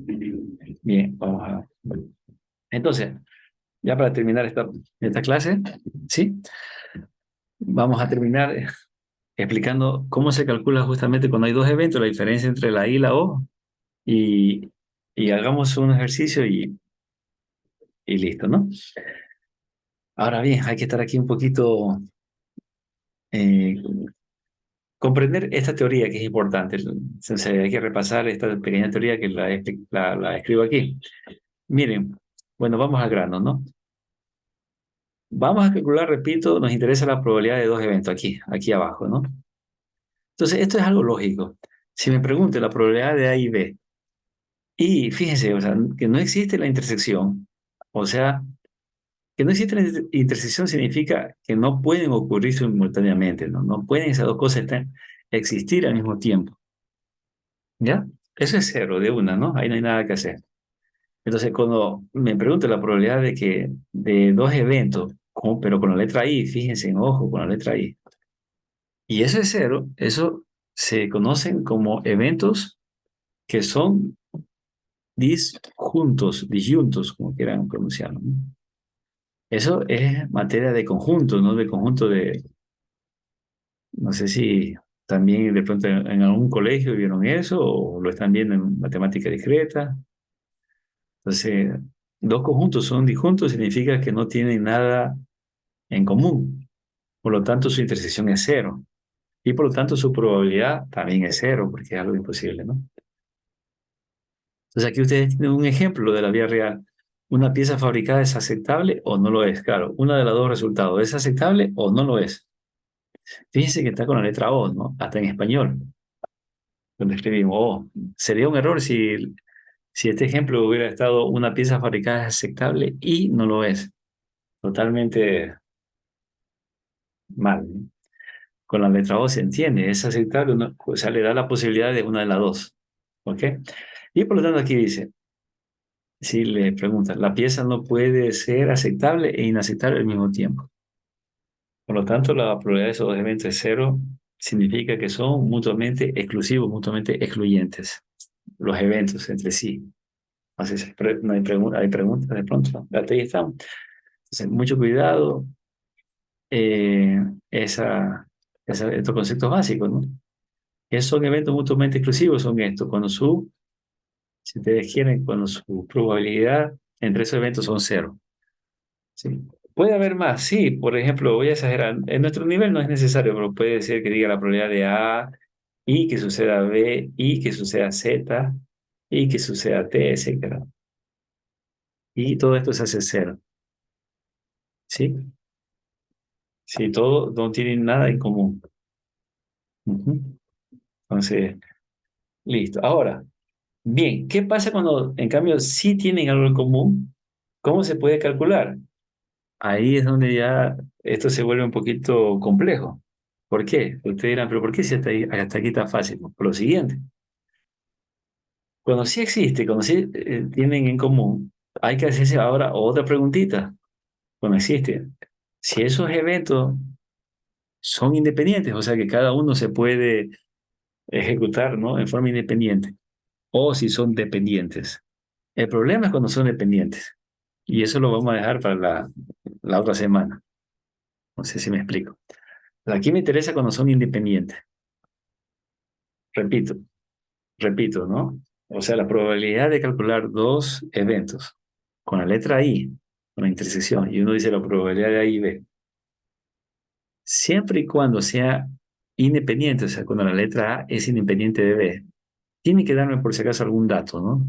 [SPEAKER 1] Bien, vamos a... Entonces, ya para terminar esta clase, ¿sí? Vamos a terminar explicando cómo se calcula justamente cuando hay dos eventos, la diferencia entre la I y la O, y, y hagamos un ejercicio y listo, ¿no? Ahora bien, hay que estar aquí un poquito, eh, comprender esta teoría que es importante. Entonces, hay que repasar esta pequeña teoría que la escribo aquí. Miren, bueno, vamos al grano, ¿no? Vamos a calcular, repito, nos interesa la probabilidad de dos eventos aquí abajo, ¿no? Entonces, esto es algo lógico. Si me pregunto la probabilidad de A y B, y fíjense, o sea, que no existe la intersección, o sea, que no existe la intersección significa que no pueden ocurrir simultáneamente, ¿no? No pueden esas dos cosas existir al mismo tiempo, ¿ya? Eso es cero de una, ¿no? Ahí no hay nada que hacer. Entonces, cuando me pregunto la probabilidad de que de dos eventos, pero con la letra I, fíjense en ojo, con la letra I, y eso es cero, eso se conocen como eventos que son disyuntos, como quieran pronunciarlo, ¿no? Eso es materia de conjunto, ¿no? De conjunto de, no sé si también de pronto en algún colegio vieron eso o lo están viendo en matemática discreta. Entonces, dos conjuntos son disjuntos, significa que no tienen nada en común. Por lo tanto, su intersección es cero. Y por lo tanto, su probabilidad también es cero, porque es algo imposible, ¿no? Entonces, aquí ustedes tienen un ejemplo de la vida real. ¿Una pieza fabricada es aceptable o no lo es? Claro, una de las dos resultados, ¿es aceptable o no lo es? Fíjense que está con la letra O, ¿no? Hasta en español, donde escribimos O. Sería un error si este ejemplo hubiera estado una pieza fabricada es aceptable y no lo es. Totalmente mal, ¿no? Con la letra O se entiende, es aceptable, o sea, le da la posibilidad de una de las dos. ¿Ok? Y por lo tanto aquí dice, si le preguntan, la pieza no puede ser aceptable e inaceptable al mismo tiempo. Por lo tanto, la probabilidad de esos dos eventos es cero, significa que son mutuamente exclusivos, mutuamente excluyentes, los eventos entre sí. Entonces, no hay preguntas de pronto, ¿no? Ahí estamos. Entonces, mucho cuidado, eh, estos conceptos básicos, ¿no? ¿Qué son eventos mutuamente exclusivos? Son estos, si ustedes quieren, cuando su probabilidad entre esos eventos son cero. ¿Sí? Puede haber más, sí, por ejemplo, voy a exagerar, en nuestro nivel no es necesario, pero puede ser que diga la probabilidad de A y que suceda B y que suceda Z y que suceda T, etcétera. Y todo esto se hace cero, ¿sí? Sí, todo no tiene nada en común. Ujú. Entonces, listo. Ahora, bien, ¿qué pasa cuando en cambio sí tienen algo en común? ¿Cómo se puede calcular? Ahí es donde ya esto se vuelve un poquito complejo. ¿Por qué? Ustedes dirán, pero ¿por qué si hasta aquí está fácil? Por lo siguiente. Cuando sí existe, cuando sí tienen en común, hay que hacerse ahora otra preguntita. Cuando existe, si esos eventos son independientes, o sea que cada uno se puede ejecutar, ¿no? En forma independiente, o si son dependientes. El problema es cuando son dependientes. Y eso lo vamos a dejar para la otra semana. No sé si me explico. Aquí me interesa cuando son independientes. Repito, repito, ¿no? O sea, la probabilidad de calcular dos eventos con la letra I, con la intersección, y uno dice la probabilidad de A y B, siempre y cuando sea independiente, o sea, cuando la letra A es independiente de B, tiene que darme por si acaso algún dato, ¿no?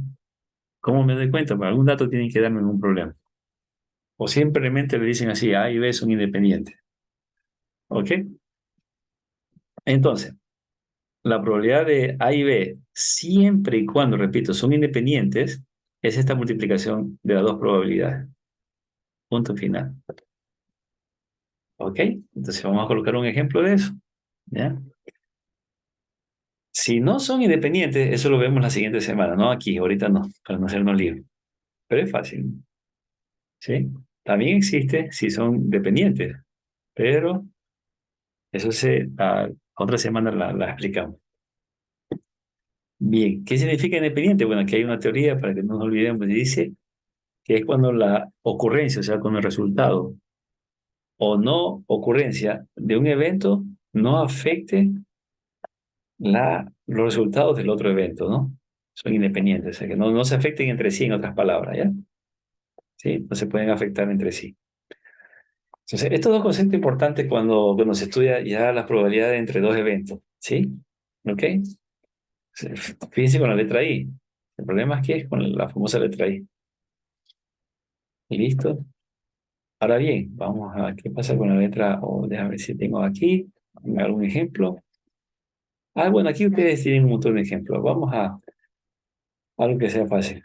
[SPEAKER 1] ¿Cómo me doy cuenta? Por algún dato tienen que darme un problema. O simplemente le dicen así, A y B son independientes. ¿Ok? Entonces, la probabilidad de A y B, siempre y cuando, repito, son independientes, es esta multiplicación de las dos probabilidades. Punto final. ¿Ok? Entonces vamos a colocar un ejemplo de eso. ¿Ya? Si no son independientes, eso lo vemos la siguiente semana, no aquí, ahorita no, para no hacernos lío. Pero es fácil, ¿sí? También existe si son dependientes, pero eso otra semana la explicamos. Bien, ¿qué significa independiente? Bueno, aquí hay una teoría para que no nos olvidemos, dice que es cuando la ocurrencia, o sea, cuando el resultado o no ocurrencia de un evento no afecte los resultados del otro evento, ¿no? Son independientes, o sea, que no se afecten entre sí, en otras palabras, ¿ya? ¿Sí? No se pueden afectar entre sí. Entonces, estos dos conceptos importantes cuando se estudia ya las probabilidades entre dos eventos, ¿sí? ¿Ok? Fíjense con la letra I. El problema es que es con la famosa letra I. ¿Y listo? Ahora bien, vamos a ver qué pasa con la letra O. Déjame ver si tengo aquí algún ejemplo. Ah, bueno, aquí ustedes tienen un montón de ejemplos. Vamos a algo que sea fácil.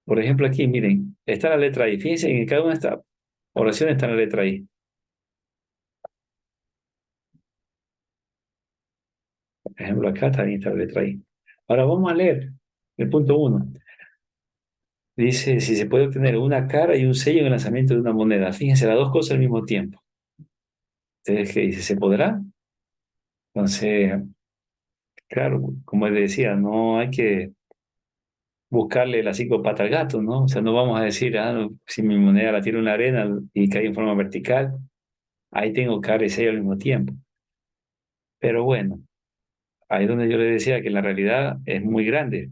[SPEAKER 1] Por ejemplo, aquí, miren, está la letra I. Fíjense que en cada una de estas oraciones está la letra I. Por ejemplo, acá también está la letra I. Ahora vamos a leer el punto uno. Dice, si se puede obtener una cara y un sello en el lanzamiento de una moneda. Fíjense, las dos cosas al mismo tiempo. Entonces, ¿qué dice? ¿Se podrá? Entonces, claro, como les decía, no hay que buscarle la cinco patas al gato, ¿no? O sea, no vamos a decir, no, si mi moneda la tiro en la arena y cae en forma vertical, ahí tengo cara y sello al mismo tiempo. Pero bueno, ahí es donde yo le decía que la realidad es muy grande,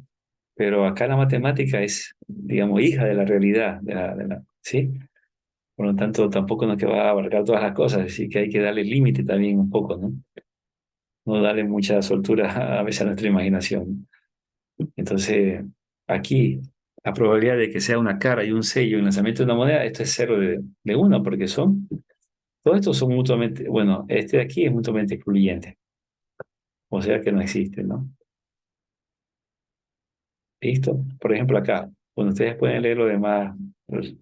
[SPEAKER 1] pero acá la matemática es, digamos, hija de la realidad, ¿sí? Por lo tanto, tampoco no es que va a abarcar todas las cosas, así que hay que darle límite también un poco, ¿no? No darle mucha soltura a veces a nuestra imaginación. Entonces, aquí, la probabilidad de que sea una cara y un sello en el lanzamiento de una moneda, esto es cero de uno, porque todos estos son mutuamente, bueno, este de aquí es mutuamente excluyente, o sea que no existe, ¿no? ¿Listo? Por ejemplo, acá, bueno, ustedes pueden leer lo demás. Pues,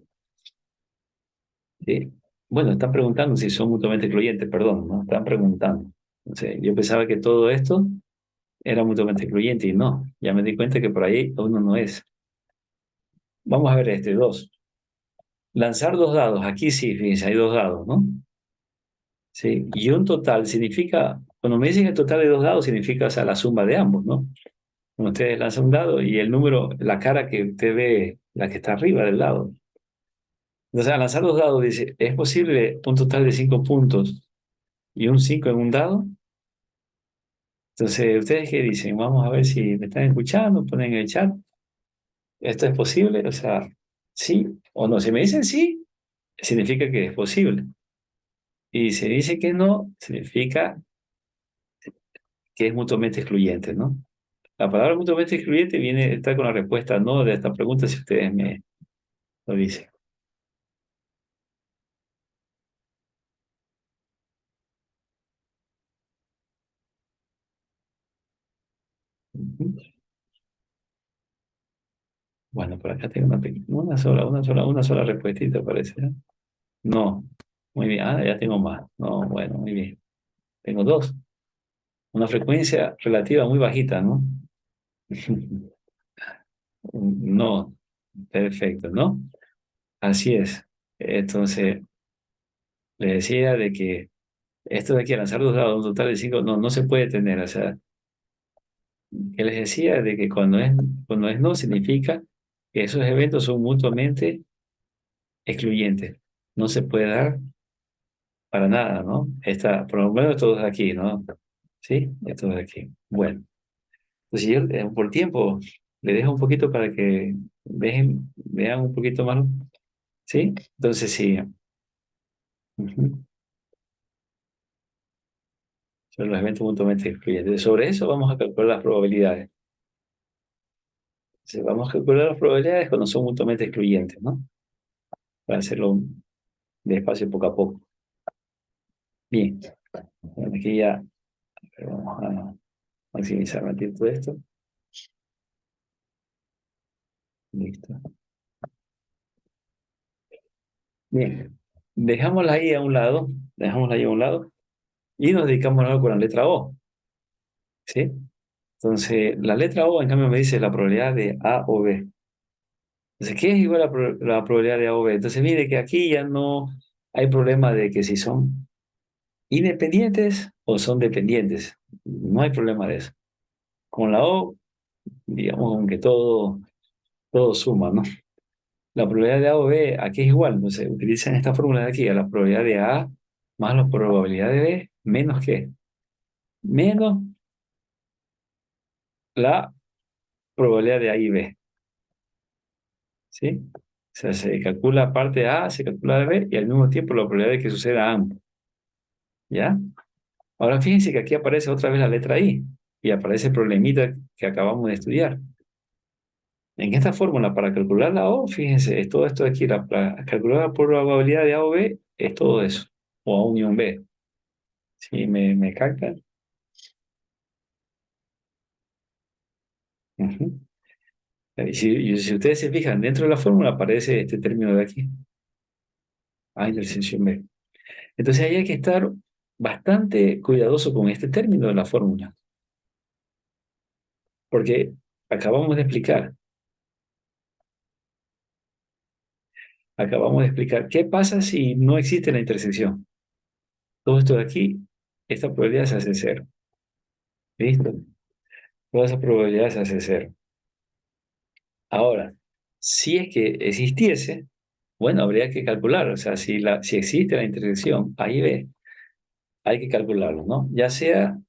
[SPEAKER 1] ¿sí? Bueno, están preguntando si son mutuamente excluyentes, perdón, ¿no? Están preguntando. O sea, yo pensaba que todo esto era mutuamente excluyente y no, ya me di cuenta que por ahí uno no es. Vamos a ver este, dos. Lanzar dos dados, aquí sí, fíjense, hay dos dados, ¿no? Sí, y un total significa, cuando me dicen el total de dos dados, significa, o sea, la suma de ambos, ¿no? Cuando ustedes lanzan un dado y el número, la cara que usted ve, la que está arriba del dado. Entonces, al lanzar dos dados, dice, ¿es posible un total de 5 puntos y un 5 en un dado? Entonces, ¿ustedes qué dicen? Vamos a ver si me están escuchando, ponen en el chat. ¿Esto es posible? O sea, sí o no. Si me dicen sí, significa que es posible. Y si dice que no, significa que es mutuamente excluyente, ¿no? La palabra mutuamente excluyente está con la respuesta no de esta pregunta, si ustedes me lo dicen. Ujú. Bueno, por acá tengo una sola respuestita, parece, ¿eh? No, muy bien. Ah, ya tengo más. No, bueno, muy bien. Tengo dos. Una frecuencia relativa muy bajita, ¿no? No, perfecto, ¿no? Así es. Entonces, le decía de que esto de aquí, lanzar dos dados, un total de cinco, no, no se puede tener. O sea, que les decía de que cuando es no, significa que esos eventos son mutuamente excluyentes. No se puede dar para nada, ¿no? Está, por lo menos todos aquí, ¿no? ¿Sí? Estos de aquí. Bueno, entonces yo por tiempo le dejo un poquito para que vean un poquito más, ¿sí? Entonces sí. Ujú. Sobre los eventos mutuamente excluyentes. Sobre eso vamos a calcular las probabilidades. Entonces, vamos a calcular las probabilidades cuando son mutuamente excluyentes, ¿no? Para hacerlo despacio poco a poco. Bien, bueno, aquí ya vamos a maximizar un todo esto. Listo. Bien, dejámosla ahí a un lado y nos dedicamos ahora con la letra O, ¿sí? Entonces, la letra O, en cambio, me dice la probabilidad de A o B. Entonces, ¿qué es igual a la probabilidad de A o B? Entonces, mire que aquí ya no hay problema de que si son independientes o son dependientes. No hay problema de eso. Con la O, digamos, aunque todo suma, ¿no? La probabilidad de A o B aquí es igual. Entonces, utilizan esta fórmula de aquí, a la probabilidad de A más la probabilidad de B, menos ¿qué? Menos la probabilidad de A y B, ¿sí? O sea, se calcula parte A, se calcula de B y al mismo tiempo la probabilidad de que suceda ambos, ¿ya? Ahora fíjense que aquí aparece otra vez la letra I y aparece el problemita que acabamos de estudiar. En esta fórmula, para calcular la O, fíjense, es todo esto de aquí, para calcular la probabilidad de A o B, es todo eso, o A unión B. ¿Sí? ¿Me captan? Ujú. Y si ustedes se fijan, dentro de la fórmula aparece este término de aquí, A intersección B. Entonces ahí hay que estar bastante cuidadoso con este término de la fórmula, porque acabamos de explicar, acabamos de explicar qué pasa si no existe la intersección. Todo esto de aquí, esta probabilidad se hace cero. ¿Listo? Toda esa probabilidad se hace cero. Ahora, si es que existiese, bueno, habría que calcular, o sea, si existe la intersección A y B, hay que calcularlo, ¿no? Ya sea,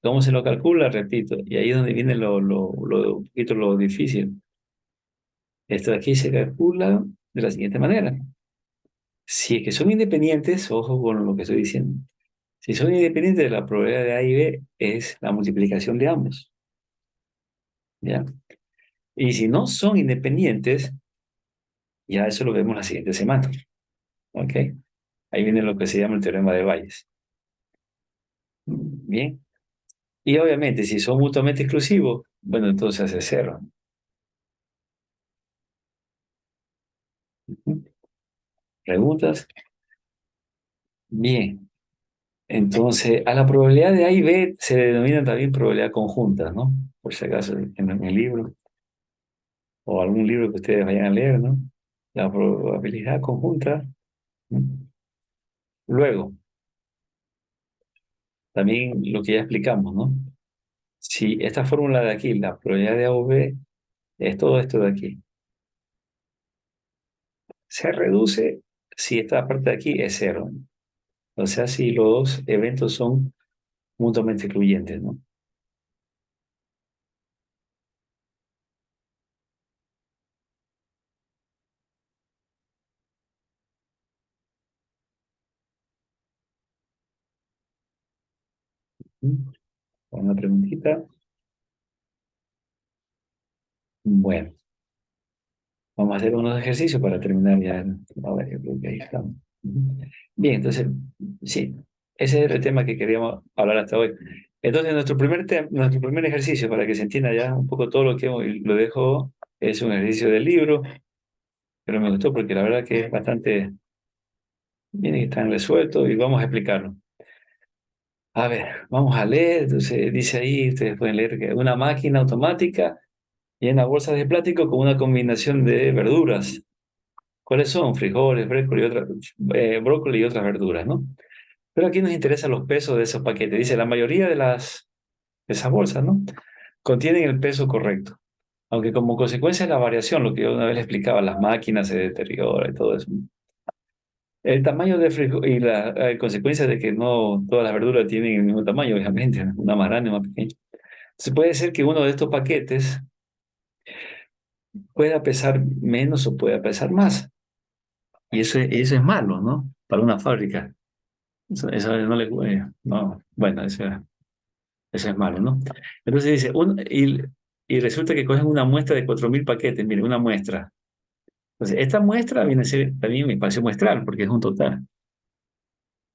[SPEAKER 1] ¿cómo se lo calcula? Repito, y ahí es donde viene un poquito lo difícil. Esto de aquí se calcula de la siguiente manera. Si es que son independientes, ojo con lo que estoy diciendo. Si son independientes, la probabilidad de A y B es la multiplicación de ambos, ¿ya? Y si no son independientes, ya eso lo vemos la siguiente semana, ¿ok? Ahí viene lo que se llama el teorema de Bayes. Bien. Y obviamente, si son mutuamente exclusivos, bueno, entonces hace cero. ¿Preguntas? Bien. Entonces, a la probabilidad de A y B se le denomina también probabilidad conjunta, ¿no? Por si acaso en el libro o algún libro que ustedes vayan a leer, ¿no? La probabilidad conjunta. ¿No? Luego, también lo que ya explicamos, ¿no? Si esta fórmula de aquí, la probabilidad de A o B, es todo esto de aquí, se reduce si esta parte de aquí es cero. O sea, si los eventos son mutuamente excluyentes, ¿no? Una preguntita. Bueno, vamos a hacer unos ejercicios para terminar ya. A ver, yo creo que ahí estamos. Bien, entonces, sí, ese es el tema que queríamos hablar hasta hoy. Entonces, nuestro primer ejercicio, para que se entienda ya un poco todo lo que lo dejo, es un ejercicio del libro, pero me gustó porque la verdad que es bastante bien, que están resueltos y vamos a explicarlo. A ver, vamos a leer, entonces dice ahí, ustedes pueden leer que una máquina automática Llena bolsas de plástico con una combinación de verduras. ¿Cuáles son? Frijoles, brócoli y otras verduras, ¿no? Pero aquí nos interesan los pesos de esos paquetes. Dice, la mayoría de esas bolsas, ¿no? Contienen el peso correcto. Aunque como consecuencia de la variación, lo que yo una vez le explicaba, las máquinas se deterioran y todo eso. El tamaño de frijol y la consecuencia de que no todas las verduras tienen el mismo tamaño, obviamente, una más grande, más pequeña. Se puede ser que uno de estos paquetes pueda pesar menos o pueda pesar más. Y eso es malo, ¿no? Para una fábrica. Eso no le... no, bueno, eso es malo, ¿no? Entonces dice, y resulta que cogen una muestra de 4.000 paquetes, mire, una muestra. Entonces, esta muestra viene a ser también mi espacio muestral, porque es un total.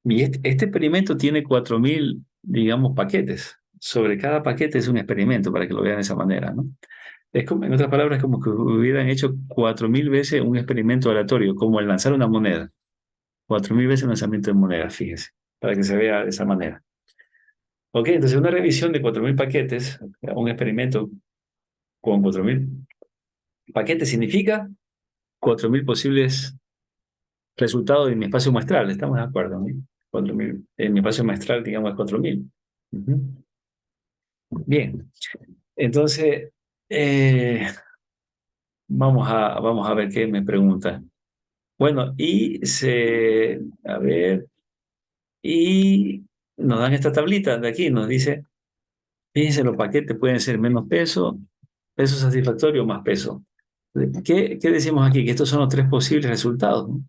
[SPEAKER 1] Y este experimento tiene 4.000, digamos, paquetes. Sobre cada paquete es un experimento, para que lo vean de esa manera, ¿no? Es como, en otras palabras, es como que hubieran hecho 4.000 veces un experimento aleatorio, como el lanzar una moneda. 4.000 veces un lanzamiento de moneda, fíjese, para que se vea de esa manera. Ok, entonces una revisión de 4.000 paquetes, un experimento con 4.000 paquetes significa 4.000 posibles resultados de mi espacio muestral. ¿Estamos de acuerdo? ¿No? 4.000, en mi espacio muestral, digamos, es 4.000. Ujú. Bien, entonces eh, vamos a ver qué me pregunta. Bueno, a ver, y nos dan esta tablita de aquí, nos dice, fíjense, los paquetes pueden ser menos peso, peso satisfactorio o más peso. ¿Qué decimos aquí? Que estos son los tres posibles resultados, ¿no?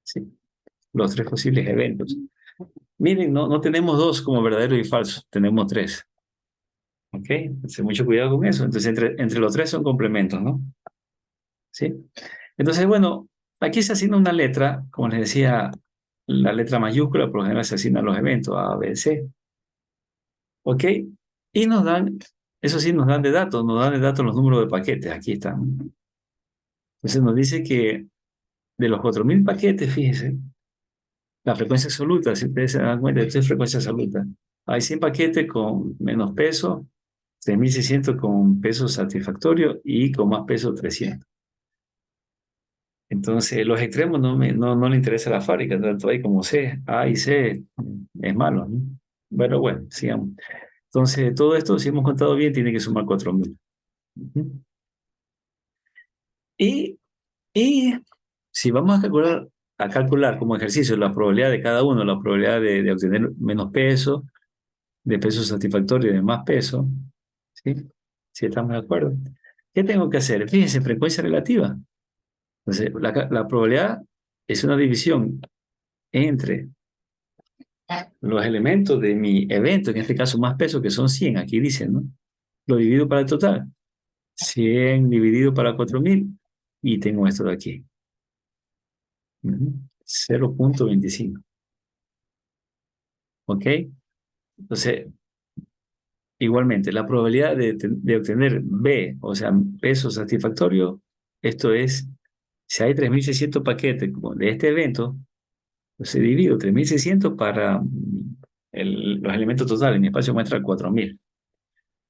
[SPEAKER 1] Sí, los tres posibles eventos. Miren, no tenemos dos como verdadero y falso, tenemos tres. ¿Ok? Entonces, mucho cuidado con eso. Entonces, entre los tres son complementos, ¿no? ¿Sí? Entonces, bueno, aquí se asigna una letra, como les decía, la letra mayúscula, por lo general se asignan los eventos A, B, C. ¿Ok? Y nos dan, eso sí, nos dan de datos los números de paquetes, aquí están. Entonces nos dice que de los 4.000 paquetes, fíjense, la frecuencia absoluta, si ustedes se dan cuenta, esto es frecuencia absoluta. Hay 100 paquetes con menos peso, 3.600 con peso satisfactorio y con más peso 300. Entonces, los extremos no le interesa a la fábrica, tanto hay como C, A y C es malo, ¿no? Bueno, sigamos. Entonces, todo esto, si hemos contado bien, tiene que sumar 4.000. Ujú. Y, y si vamos a calcular como ejercicio la probabilidad de cada uno, la probabilidad de obtener menos peso, de peso satisfactorio y de más peso, ¿sí? Si estamos de acuerdo. ¿Qué tengo que hacer? Fíjense, frecuencia relativa. Entonces, la probabilidad es una división entre los elementos de mi evento, en este caso más peso, que son 100, aquí dicen, ¿no? Lo divido para el total. 100 dividido para 4.000 y tengo esto de aquí. 0.25. ¿Ok? Entonces, igualmente, la probabilidad de obtener B, o sea, peso satisfactorio, esto es, si hay 3.600 paquetes de este evento, se divido 3.600 para los elementos totales. Mi espacio muestra 4.000.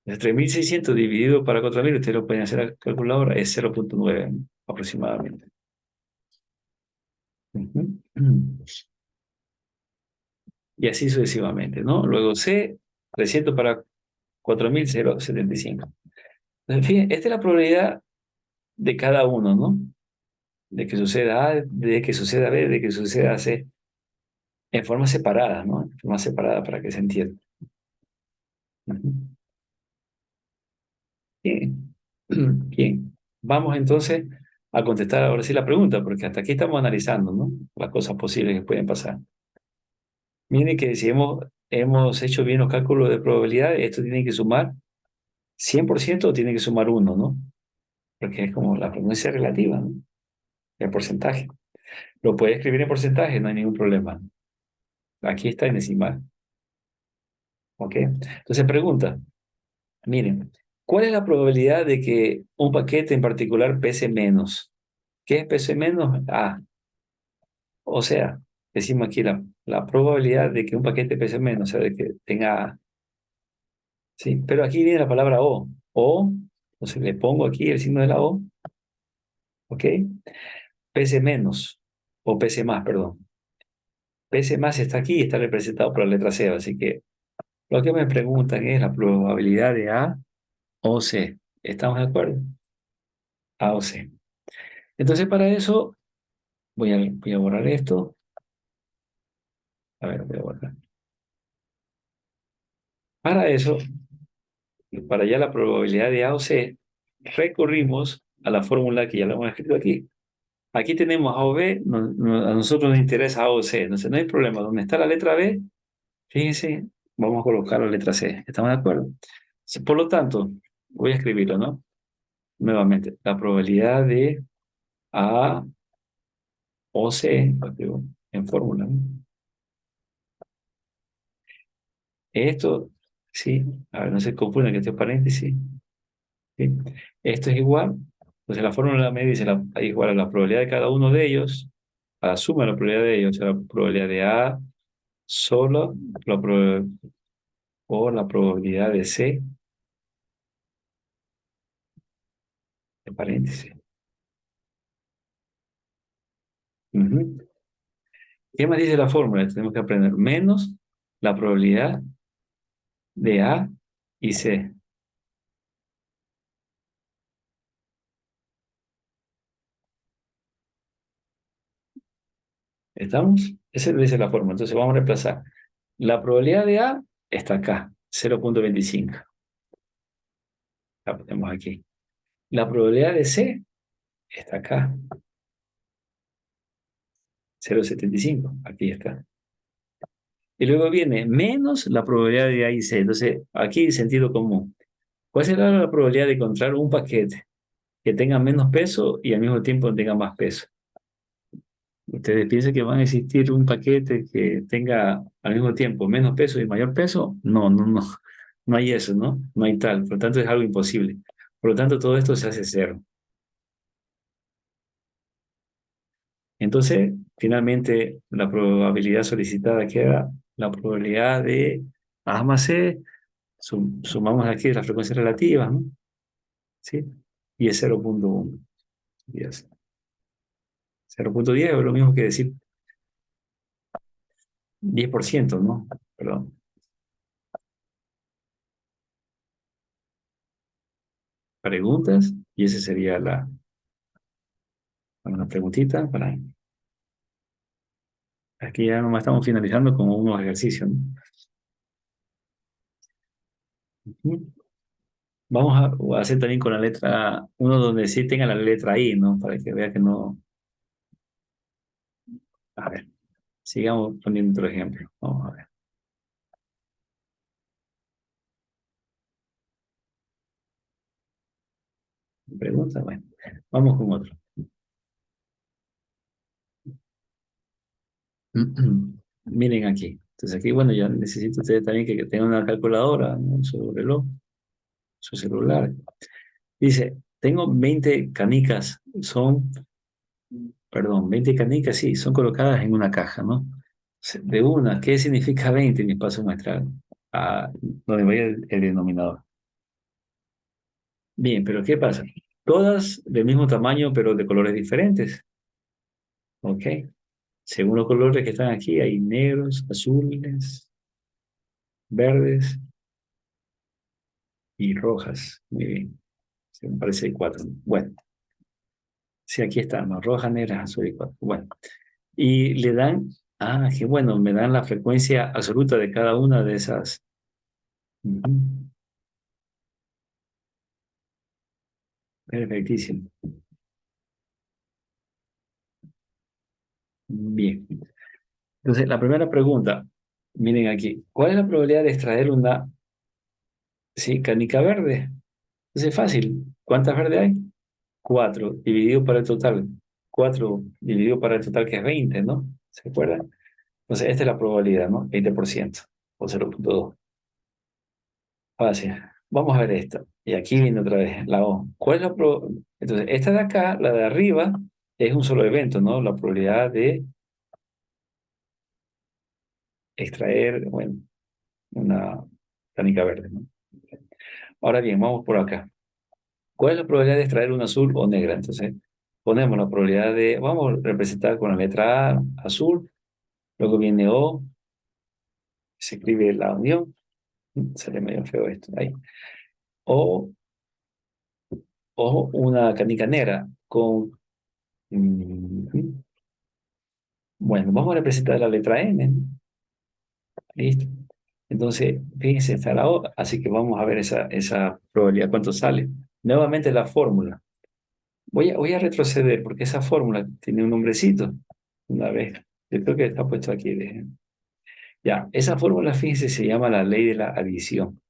[SPEAKER 1] De 3.600 dividido para 4.000, ustedes lo pueden hacer a calculadora, es 0.9 aproximadamente. Ujú. Y así sucesivamente, ¿no? Luego C, 300 para 4.000, 0.75. En fin, esta es la probabilidad de cada uno, ¿no? De que suceda A, de que suceda B, de que suceda C, en forma separada, ¿no? En forma separada para que se entienda. Ujú. Bien. Bien. Vamos entonces a contestar ahora sí la pregunta, porque hasta aquí estamos analizando, ¿no? Las cosas posibles que pueden pasar. Miren que si hemos hecho bien los cálculos de probabilidad, esto tiene que sumar 100% o tiene que sumar uno, ¿no? Porque es como la frecuencia relativa, ¿no? El porcentaje. Lo puede escribir en porcentaje, no hay ningún problema. Aquí está en decimal. ¿Ok? Entonces pregunta, miren, ¿cuál es la probabilidad de que un paquete en particular pese menos? ¿Qué es pese menos? A. O sea, decimos aquí la probabilidad de que un paquete pese menos, o sea, de que tenga A. ¿Sí? Pero aquí viene la palabra O. O Entonces le pongo aquí el signo de la O, ¿ok? PC menos, o PC más, perdón. PC más está aquí y está representado por la letra C, así que lo que me preguntan es la probabilidad de A o C. ¿Estamos de acuerdo? A o C. Entonces para eso voy a borrar esto. A ver, voy a borrar. Para eso, para ya la probabilidad de A o C, recurrimos a la fórmula que ya lo hemos escrito aquí. Aquí tenemos A o B, a nosotros nos interesa A o C, entonces no hay problema. Donde está la letra B, fíjense, vamos a colocar la letra C. ¿Estamos de acuerdo? Por lo tanto, voy a escribirlo, ¿no? Nuevamente, la probabilidad de A o C, lo escribo en fórmula, ¿no? Esto, sí, a ver, no se confundan que este es paréntesis, ¿sí? Esto es igual, entonces la fórmula me dice es igual a la probabilidad de cada uno de ellos, a la suma de la probabilidad de ellos, o sea, la probabilidad de A solo o la probabilidad de C, en paréntesis. Ujú. ¿Qué más dice la fórmula? Tenemos que aprender menos la probabilidad de A y C. ¿Estamos? Esa dice la fórmula. Entonces vamos a reemplazar. La probabilidad de A está acá, 0,25. La ponemos aquí. La probabilidad de C está acá, 0,75. Aquí está. Y luego viene menos la probabilidad de A y C. Entonces, aquí sentido común. ¿Cuál será la probabilidad de encontrar un paquete que tenga menos peso y al mismo tiempo tenga más peso? ¿Ustedes piensan que van a existir un paquete que tenga al mismo tiempo menos peso y mayor peso? No, no, no. No hay eso, ¿no? No hay tal. Por lo tanto, es algo imposible. Por lo tanto, todo esto se hace cero. Entonces, finalmente, la probabilidad solicitada queda la probabilidad de A más C. Sumamos aquí las frecuencias relativas, ¿no? ¿Sí? Y es 0,1. 0,10 es lo mismo que decir 10%, ¿no? Perdón. Preguntas, y esa sería una preguntita para... Aquí ya nomás estamos finalizando con unos ejercicios, ¿no? Ujú. Vamos a hacer también con la letra, uno donde sí tenga la letra I, ¿no? Para que vea que no... A ver, sigamos poniendo otro ejemplo. Vamos a ver. Pregunta, bueno. Vamos con otro. Miren aquí. Entonces aquí, bueno, ya necesito ustedes también que tengan una calculadora, ¿no? En su reloj, su celular. Dice, tengo 20 canicas, perdón, 20 canicas, sí, son colocadas en una caja, ¿no? De una, ¿qué significa 20 en mi espacio muestral? Ah, donde vaya el denominador. Bien, pero ¿qué pasa? Todas del mismo tamaño, pero de colores diferentes, ¿ok? Según los colores que están aquí, hay negros, azules, verdes y rojas. Muy bien, se me parece que hay cuatro. Bueno, sí, aquí están, ¿no? Rojas, negras, azules y cuatro. Bueno, y le dan, qué bueno, me dan la frecuencia absoluta de cada una de esas. Ujú. Perfectísimo. Bien. Entonces, la primera pregunta, miren aquí, ¿cuál es la probabilidad de extraer una, sí, canica verde? Entonces, es fácil. ¿Cuántas verdes hay? Cuatro, dividido para el total. Cuatro dividido para el total, que es 20, ¿no? ¿Se acuerdan? Entonces, esta es la probabilidad, ¿no? 20% o 0,2. Fácil. Vamos a ver esta. Y aquí viene otra vez la O. ¿Cuál es la probabilidad? Entonces, esta de acá, la de arriba, es un solo evento, ¿no? La probabilidad de extraer, bueno, una canica verde, ¿no? Ahora bien, vamos por acá. ¿Cuál es la probabilidad de extraer una azul o negra? Entonces, ponemos la probabilidad de, vamos a representar con la letra A, azul, luego viene O, se escribe la unión, sale medio feo esto, ahí. O, o una canica negra con, mm, bueno, vamos a representar la letra N, ¿no? Listo. Entonces, fíjense, está la O, así que vamos a ver esa probabilidad, cuánto sale. Nuevamente la fórmula. Voy a retroceder porque esa fórmula tiene un nombrecito. Una vez, yo creo que está puesto aquí. Ya, esa fórmula, fíjense, se llama la ley de la adición.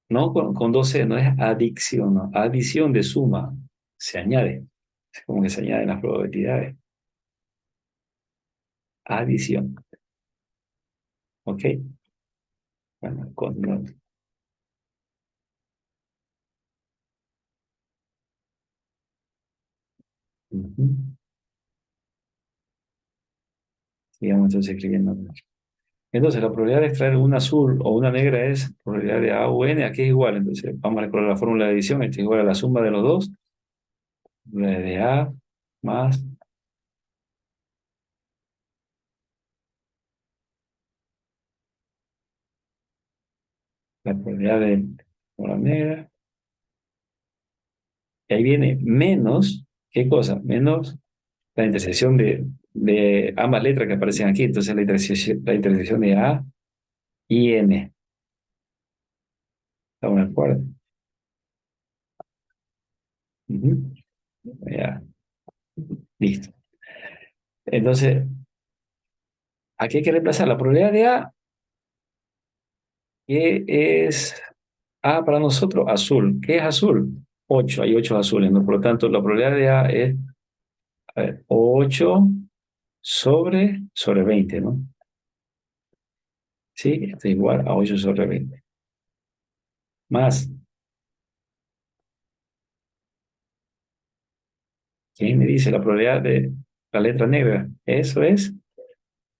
[SPEAKER 1] No con 12, no es adicción, no. Adición de suma. Se añade. Es como que se añaden las probabilidades. Adición. ¿Ok? Bueno, ujú. Sigamos entonces escribiendo. Entonces, la probabilidad de extraer una azul o una negra es probabilidad de A o N, aquí es igual. Entonces, vamos a recordar la fórmula de adición. Esta es igual a la suma de los dos. Probabilidad de A más la probabilidad de una negra. Y ahí viene menos, ¿qué cosa? Menos la intersección de ambas letras que aparecen aquí. Entonces, la intersección de A y N. ¿Estamos de acuerdo? Ujú. Ya, listo. Entonces, aquí hay que reemplazar la probabilidad de A, que es A para nosotros, azul. ¿Qué es azul? 8, hay 8 azules, ¿no? Por lo tanto, la probabilidad de A es, a ver, 8 sobre 20, ¿no? Sí, está igual a 8 sobre 20. Más, ¿quién me dice la probabilidad de la letra negra? Eso es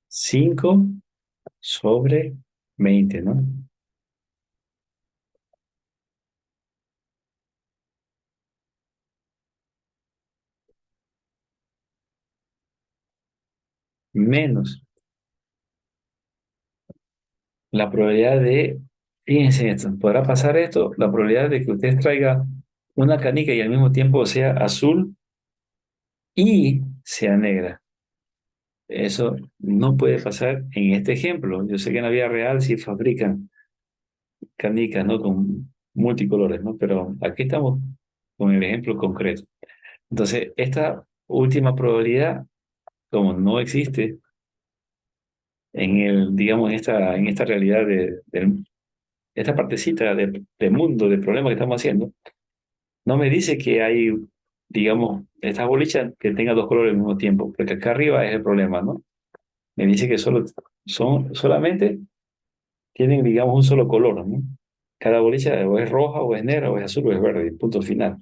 [SPEAKER 1] 5 sobre 20, ¿no? Menos la probabilidad de, fíjense esto, ¿podrá pasar esto? La probabilidad de que usted traiga una canica y al mismo tiempo sea azul y sea negra. Eso no puede pasar en este ejemplo. Yo sé que en la vida real sí fabrican canicas, ¿no? Con multicolores, ¿no? Pero aquí estamos con el ejemplo concreto. Entonces, esta última probabilidad, como no existe digamos, en esta realidad esta partecita de mundo, de problema que estamos haciendo, no me dice que hay, digamos, esta bolicha que tenga dos colores al mismo tiempo, porque acá arriba es el problema, ¿no? Me dice que solamente tienen, digamos, un solo color, ¿no? Cada bolilla o es roja, o es negra, o es azul, o es verde, punto final.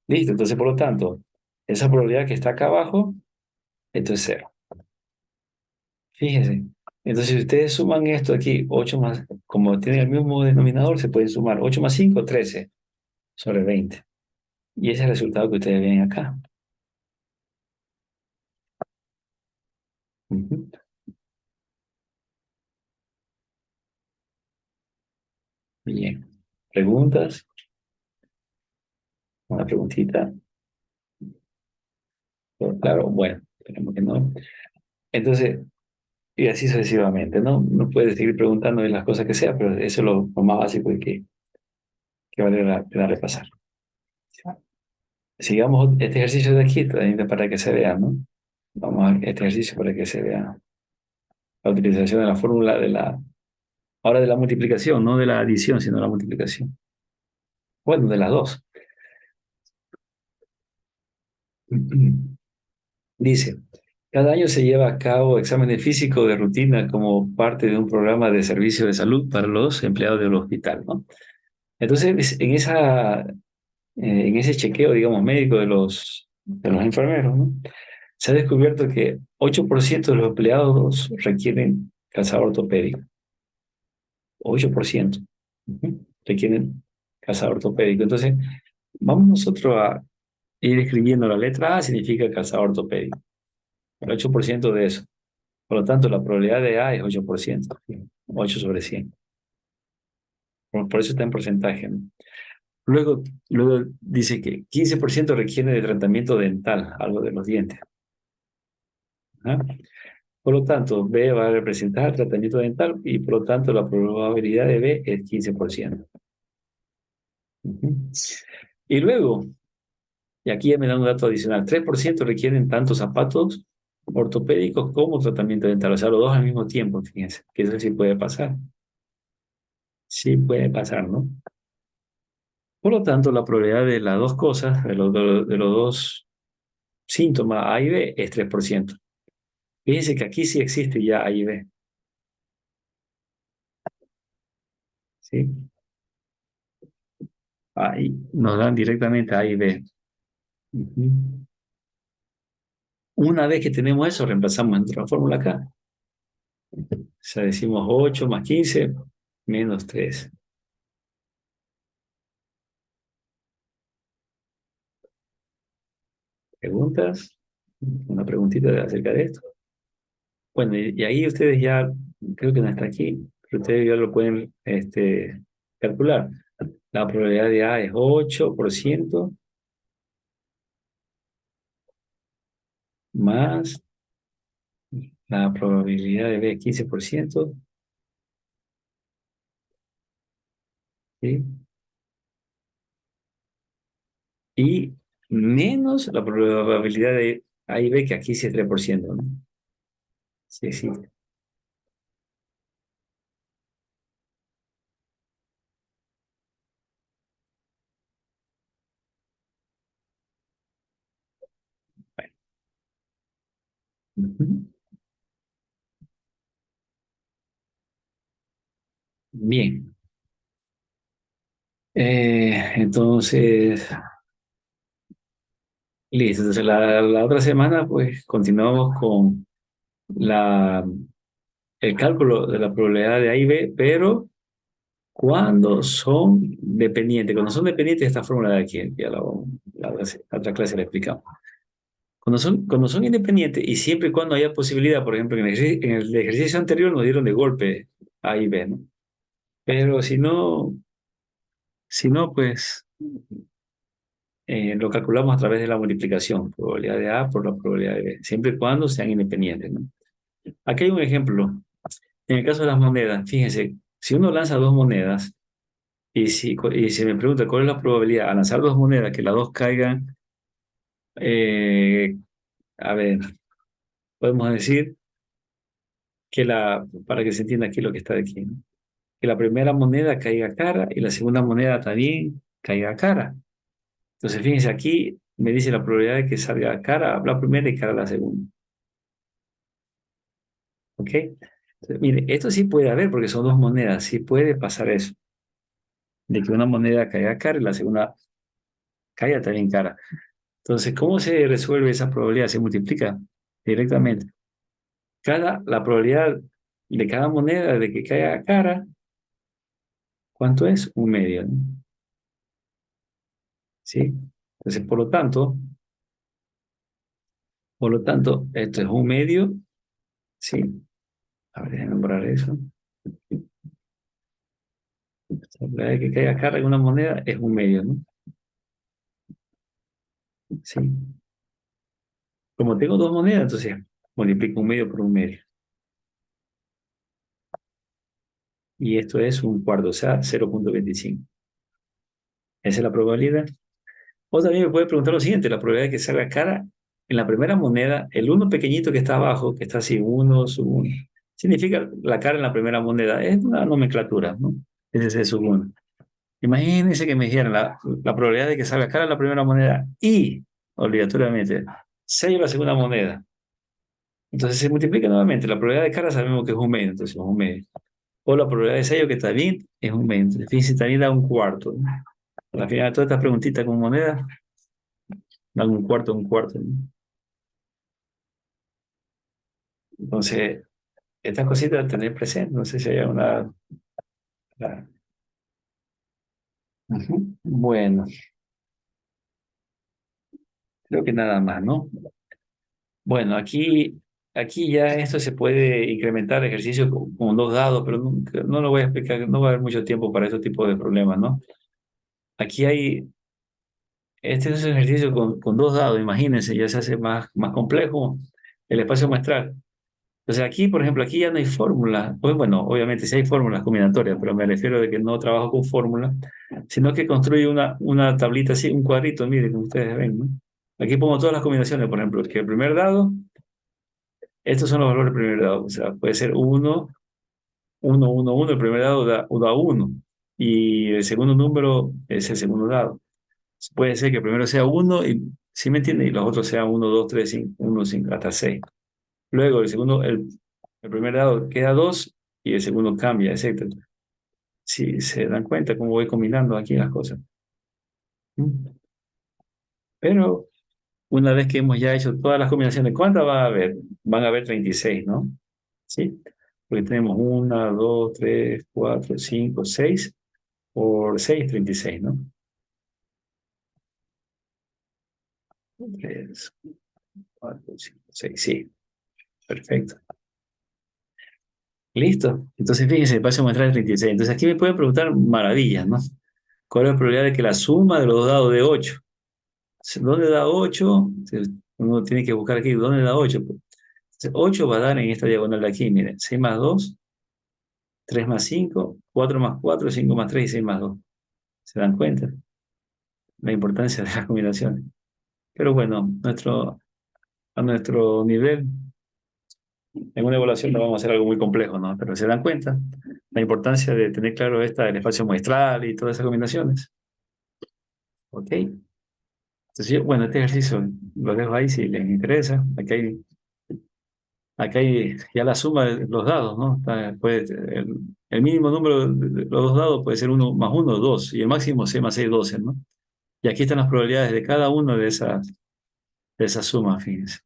[SPEAKER 1] Listo, entonces, por lo tanto, esa probabilidad que está acá abajo, esto es cero. Fíjense. Entonces, si ustedes suman esto aquí, 8 más, como tienen el mismo denominador, se pueden sumar 8 más 5, 13 sobre 20. Y ese es el resultado que ustedes ven acá. Ujú. Bien. ¿Preguntas? Una preguntita. Claro, bueno, esperemos que no. Entonces, y así sucesivamente, ¿no? No puedes seguir preguntando de las cosas que sea, pero eso es lo más básico y que vale la pena repasar. Sigamos este ejercicio de aquí también para que se vea, ¿no? Vamos a este ejercicio para que se vea la utilización de la fórmula ahora de la multiplicación, no de la adición, sino de la multiplicación. Bueno, de las dos. Dice, cada año se lleva a cabo exámenes físicos de rutina como parte de un programa de servicio de salud para los empleados del hospital, ¿no? Entonces, en ese chequeo, digamos, médico de los enfermeros, ¿no? Se ha descubierto que 8% de los empleados requieren calzado ortopédico. 8%. Ujú. Requieren calzado ortopédico. Entonces, vamos nosotros a ir escribiendo la letra A, significa calzado ortopédico. El 8% de eso. Por lo tanto, la probabilidad de A es 8%, 8/100. Por eso está en porcentaje, ¿no? Luego dice que 15% requiere de tratamiento dental, algo de los dientes. ¿Ah? Por lo tanto, B va a representar el tratamiento dental y por lo tanto la probabilidad de B es 15%. Ujú. Y luego, y aquí ya me da un dato adicional, 3% requieren tanto zapatos ortopédicos como tratamiento dental, o sea, los dos al mismo tiempo, fíjense, que eso sí puede pasar. Sí puede pasar, ¿no? Por lo tanto, la probabilidad de las dos cosas, de los dos síntomas A y B, es 3%. Fíjense que aquí sí existe ya A y B, ¿sí? Ahí nos dan directamente A y B. Ujú. Una vez que tenemos eso, reemplazamos nuestra fórmula acá. O sea, decimos 8 más 15 menos 3. ¿Preguntas? Una preguntita acerca de esto. Bueno, y ahí ustedes ya, creo que no está aquí, pero ustedes ya lo pueden calcular. La probabilidad de A es 8% más la probabilidad de B es 15%, ¿sí? Y menos la probabilidad de A y B, que aquí sí es 3%, ¿no? Sí, sí. Ujú. Bien. Entonces, listo. Entonces, la otra semana, pues, continuamos con la, el cálculo de la probabilidad de A y B, pero cuando son dependientes. Cuando son dependientes, esta fórmula de aquí, ya la otra clase la explicamos. Cuando son independientes y siempre y cuando haya posibilidad, por ejemplo, en el ejercicio anterior nos dieron de golpe A y B, ¿no? Pero si no, pues lo calculamos a través de la multiplicación, probabilidad de A por la probabilidad de B, siempre y cuando sean independientes, ¿no? Aquí hay un ejemplo. En el caso de las monedas, fíjense, si uno lanza dos monedas y si me pregunta cuál es la probabilidad al lanzar dos monedas que las dos caigan, eh, a ver, podemos decir para que se entienda aquí lo que está de aquí, ¿no? Que la primera moneda caiga cara y la segunda moneda también caiga cara. Entonces, fíjense, aquí me dice la probabilidad de que salga cara la primera y cara la segunda. ¿Ok? Entonces, mire, esto sí puede haber porque son dos monedas, sí puede pasar eso, de que una moneda caiga cara y la segunda caiga también cara. Entonces, ¿cómo se resuelve esa probabilidad? Se multiplica directamente. La probabilidad de cada moneda de que caiga cara, ¿cuánto es? Un medio, ¿no? ¿Sí? Entonces, por lo tanto, esto es un medio, ¿sí? A ver, déjenme borrar eso. La probabilidad de que caiga cara en una moneda es un medio, ¿no? Sí. Como tengo dos monedas, entonces multiplico un medio por un medio. Y esto es un cuarto, o sea, 0,25. Esa es la probabilidad. O también me puede preguntar lo siguiente, la probabilidad de que salga cara en la primera moneda, el uno pequeñito que está abajo, que está así, uno, sub uno, significa la cara en la primera moneda. Es una nomenclatura, ¿no? Ese es el sub uno. Imagínense que me dijeran la probabilidad de que salga cara en la primera moneda y, obligatoriamente, 6 la segunda moneda. Entonces se multiplica nuevamente. La probabilidad de cara sabemos que es un medio, entonces es un medio. O la probabilidad de sello, que también es un medio. Entonces, fíjense, también da un cuarto, ¿no? Al final, todas estas preguntitas con moneda dan un cuarto, ¿no? Entonces, estas cositas tener presente. No sé si hay una. Ujú. Bueno, creo que nada más, ¿no? Bueno, aquí ya esto se puede incrementar ejercicio con dos dados, pero no lo voy a explicar, no va a haber mucho tiempo para este tipo de problemas, ¿no? Aquí este es un ejercicio con dos dados, imagínense, ya se hace más complejo el espacio muestral. Entonces aquí, por ejemplo, aquí ya no hay fórmula. Pues bueno, obviamente sí hay fórmulas combinatorias, pero me refiero de que no trabajo con fórmulas, sino que construyo una tablita así, un cuadrito, miren, como ustedes ven, ¿no? Aquí pongo todas las combinaciones, por ejemplo, que el primer dado, estos son los valores del primer dado. O sea, puede ser uno, uno, uno, uno. El primer dado da 1. Y el segundo número es el segundo dado. Puede ser que el primero sea uno, y, ¿sí me entiende? Y los otros sean uno, 2, 3, 5, 1, 5, hasta 6. Luego el primer dado queda 2 y el segundo cambia, etcétera. Si se dan cuenta cómo voy combinando aquí las cosas. ¿Mm? Pero una vez que hemos ya hecho todas las combinaciones, ¿cuántas va a haber? Van a haber 36, ¿no? ¿Sí? Porque tenemos una, 2, 3, 4, 5, 6 por 6, 36, ¿no? 3, 4, 5, 6, sí, perfecto. Listo. Entonces, fíjense, paso a mostrar el 36. Entonces, aquí me pueden preguntar maravillas, ¿no? ¿Cuál es la probabilidad de que la suma de los dados de 8? ¿Dónde da 8? Uno tiene que buscar aquí, ¿dónde da 8? Entonces, 8 va a dar en esta diagonal de aquí, miren, 6 más 2, 3 más 5, 4 más 4, 5 más 3 y 6 más 2. ¿Se dan cuenta? La importancia de las combinaciones. Pero bueno, a nuestro nivel, en una evaluación no vamos a hacer algo muy complejo, ¿no? Pero se dan cuenta la importancia de tener claro el espacio muestral y todas esas combinaciones. ¿Ok? Entonces, bueno, este ejercicio lo dejo ahí si les interesa. Aquí hay ya la suma de los dados, ¿no? El mínimo número de los dos dados puede ser uno más uno, 2, y el máximo 6 más 6, 12, ¿no? Y aquí están las probabilidades de cada una de esas sumas, fíjense,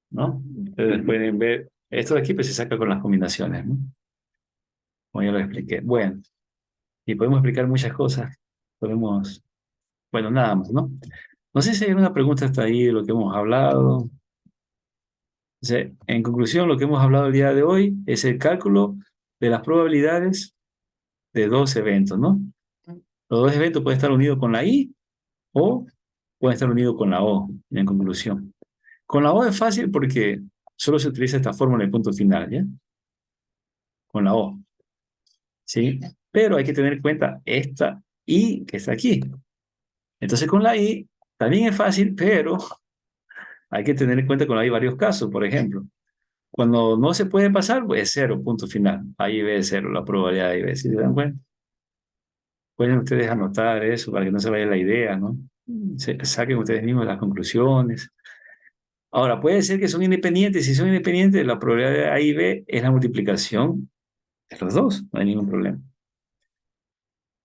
[SPEAKER 1] ¿no? Ustedes pueden ver, esto de aquí pues se saca con las combinaciones, ¿no? Como ya lo expliqué. Bueno, y podemos explicar muchas cosas. Bueno, nada más, ¿no? No sé si hay una pregunta hasta ahí de lo que hemos hablado. O sea, en conclusión, lo que hemos hablado el día de hoy es el cálculo de las probabilidades de dos eventos, ¿no? Los dos eventos pueden estar unidos con la I o pueden estar unidos con la O, en conclusión. Con la O es fácil porque solo se utiliza esta fórmula de punto final, ¿ya? Con la O, ¿sí? Pero hay que tener en cuenta esta I que está aquí. Entonces con la I también es fácil, pero hay que tener en cuenta con la I varios casos. Por ejemplo, cuando no se puede pasar, pues es cero, punto final. Ahí ve cero, la probabilidad de B. ¿Sí se dan cuenta? Pueden ustedes anotar eso para que no se vaya la idea, ¿no? Saquen ustedes mismos las conclusiones. Ahora, puede ser que son independientes. Si son independientes, la probabilidad de A y B es la multiplicación de los dos. No hay ningún problema.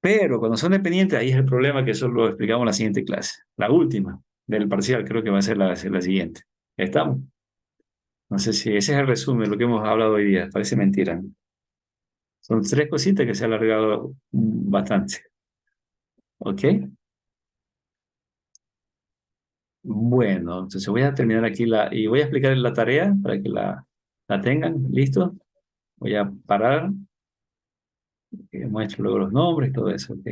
[SPEAKER 1] Pero cuando son dependientes, ahí es el problema que eso lo explicamos en la siguiente clase. La última del parcial, creo que va a ser la siguiente. ¿Estamos? No sé si ese es el resumen de lo que hemos hablado hoy día. Parece mentira, ¿no? Son tres cositas que se ha alargado bastante. ¿Ok? Bueno, entonces voy a terminar aquí y voy a explicar la tarea para que la tengan. ¿Listo? Voy a parar, muestro luego los nombres, todo eso. ¿Ok?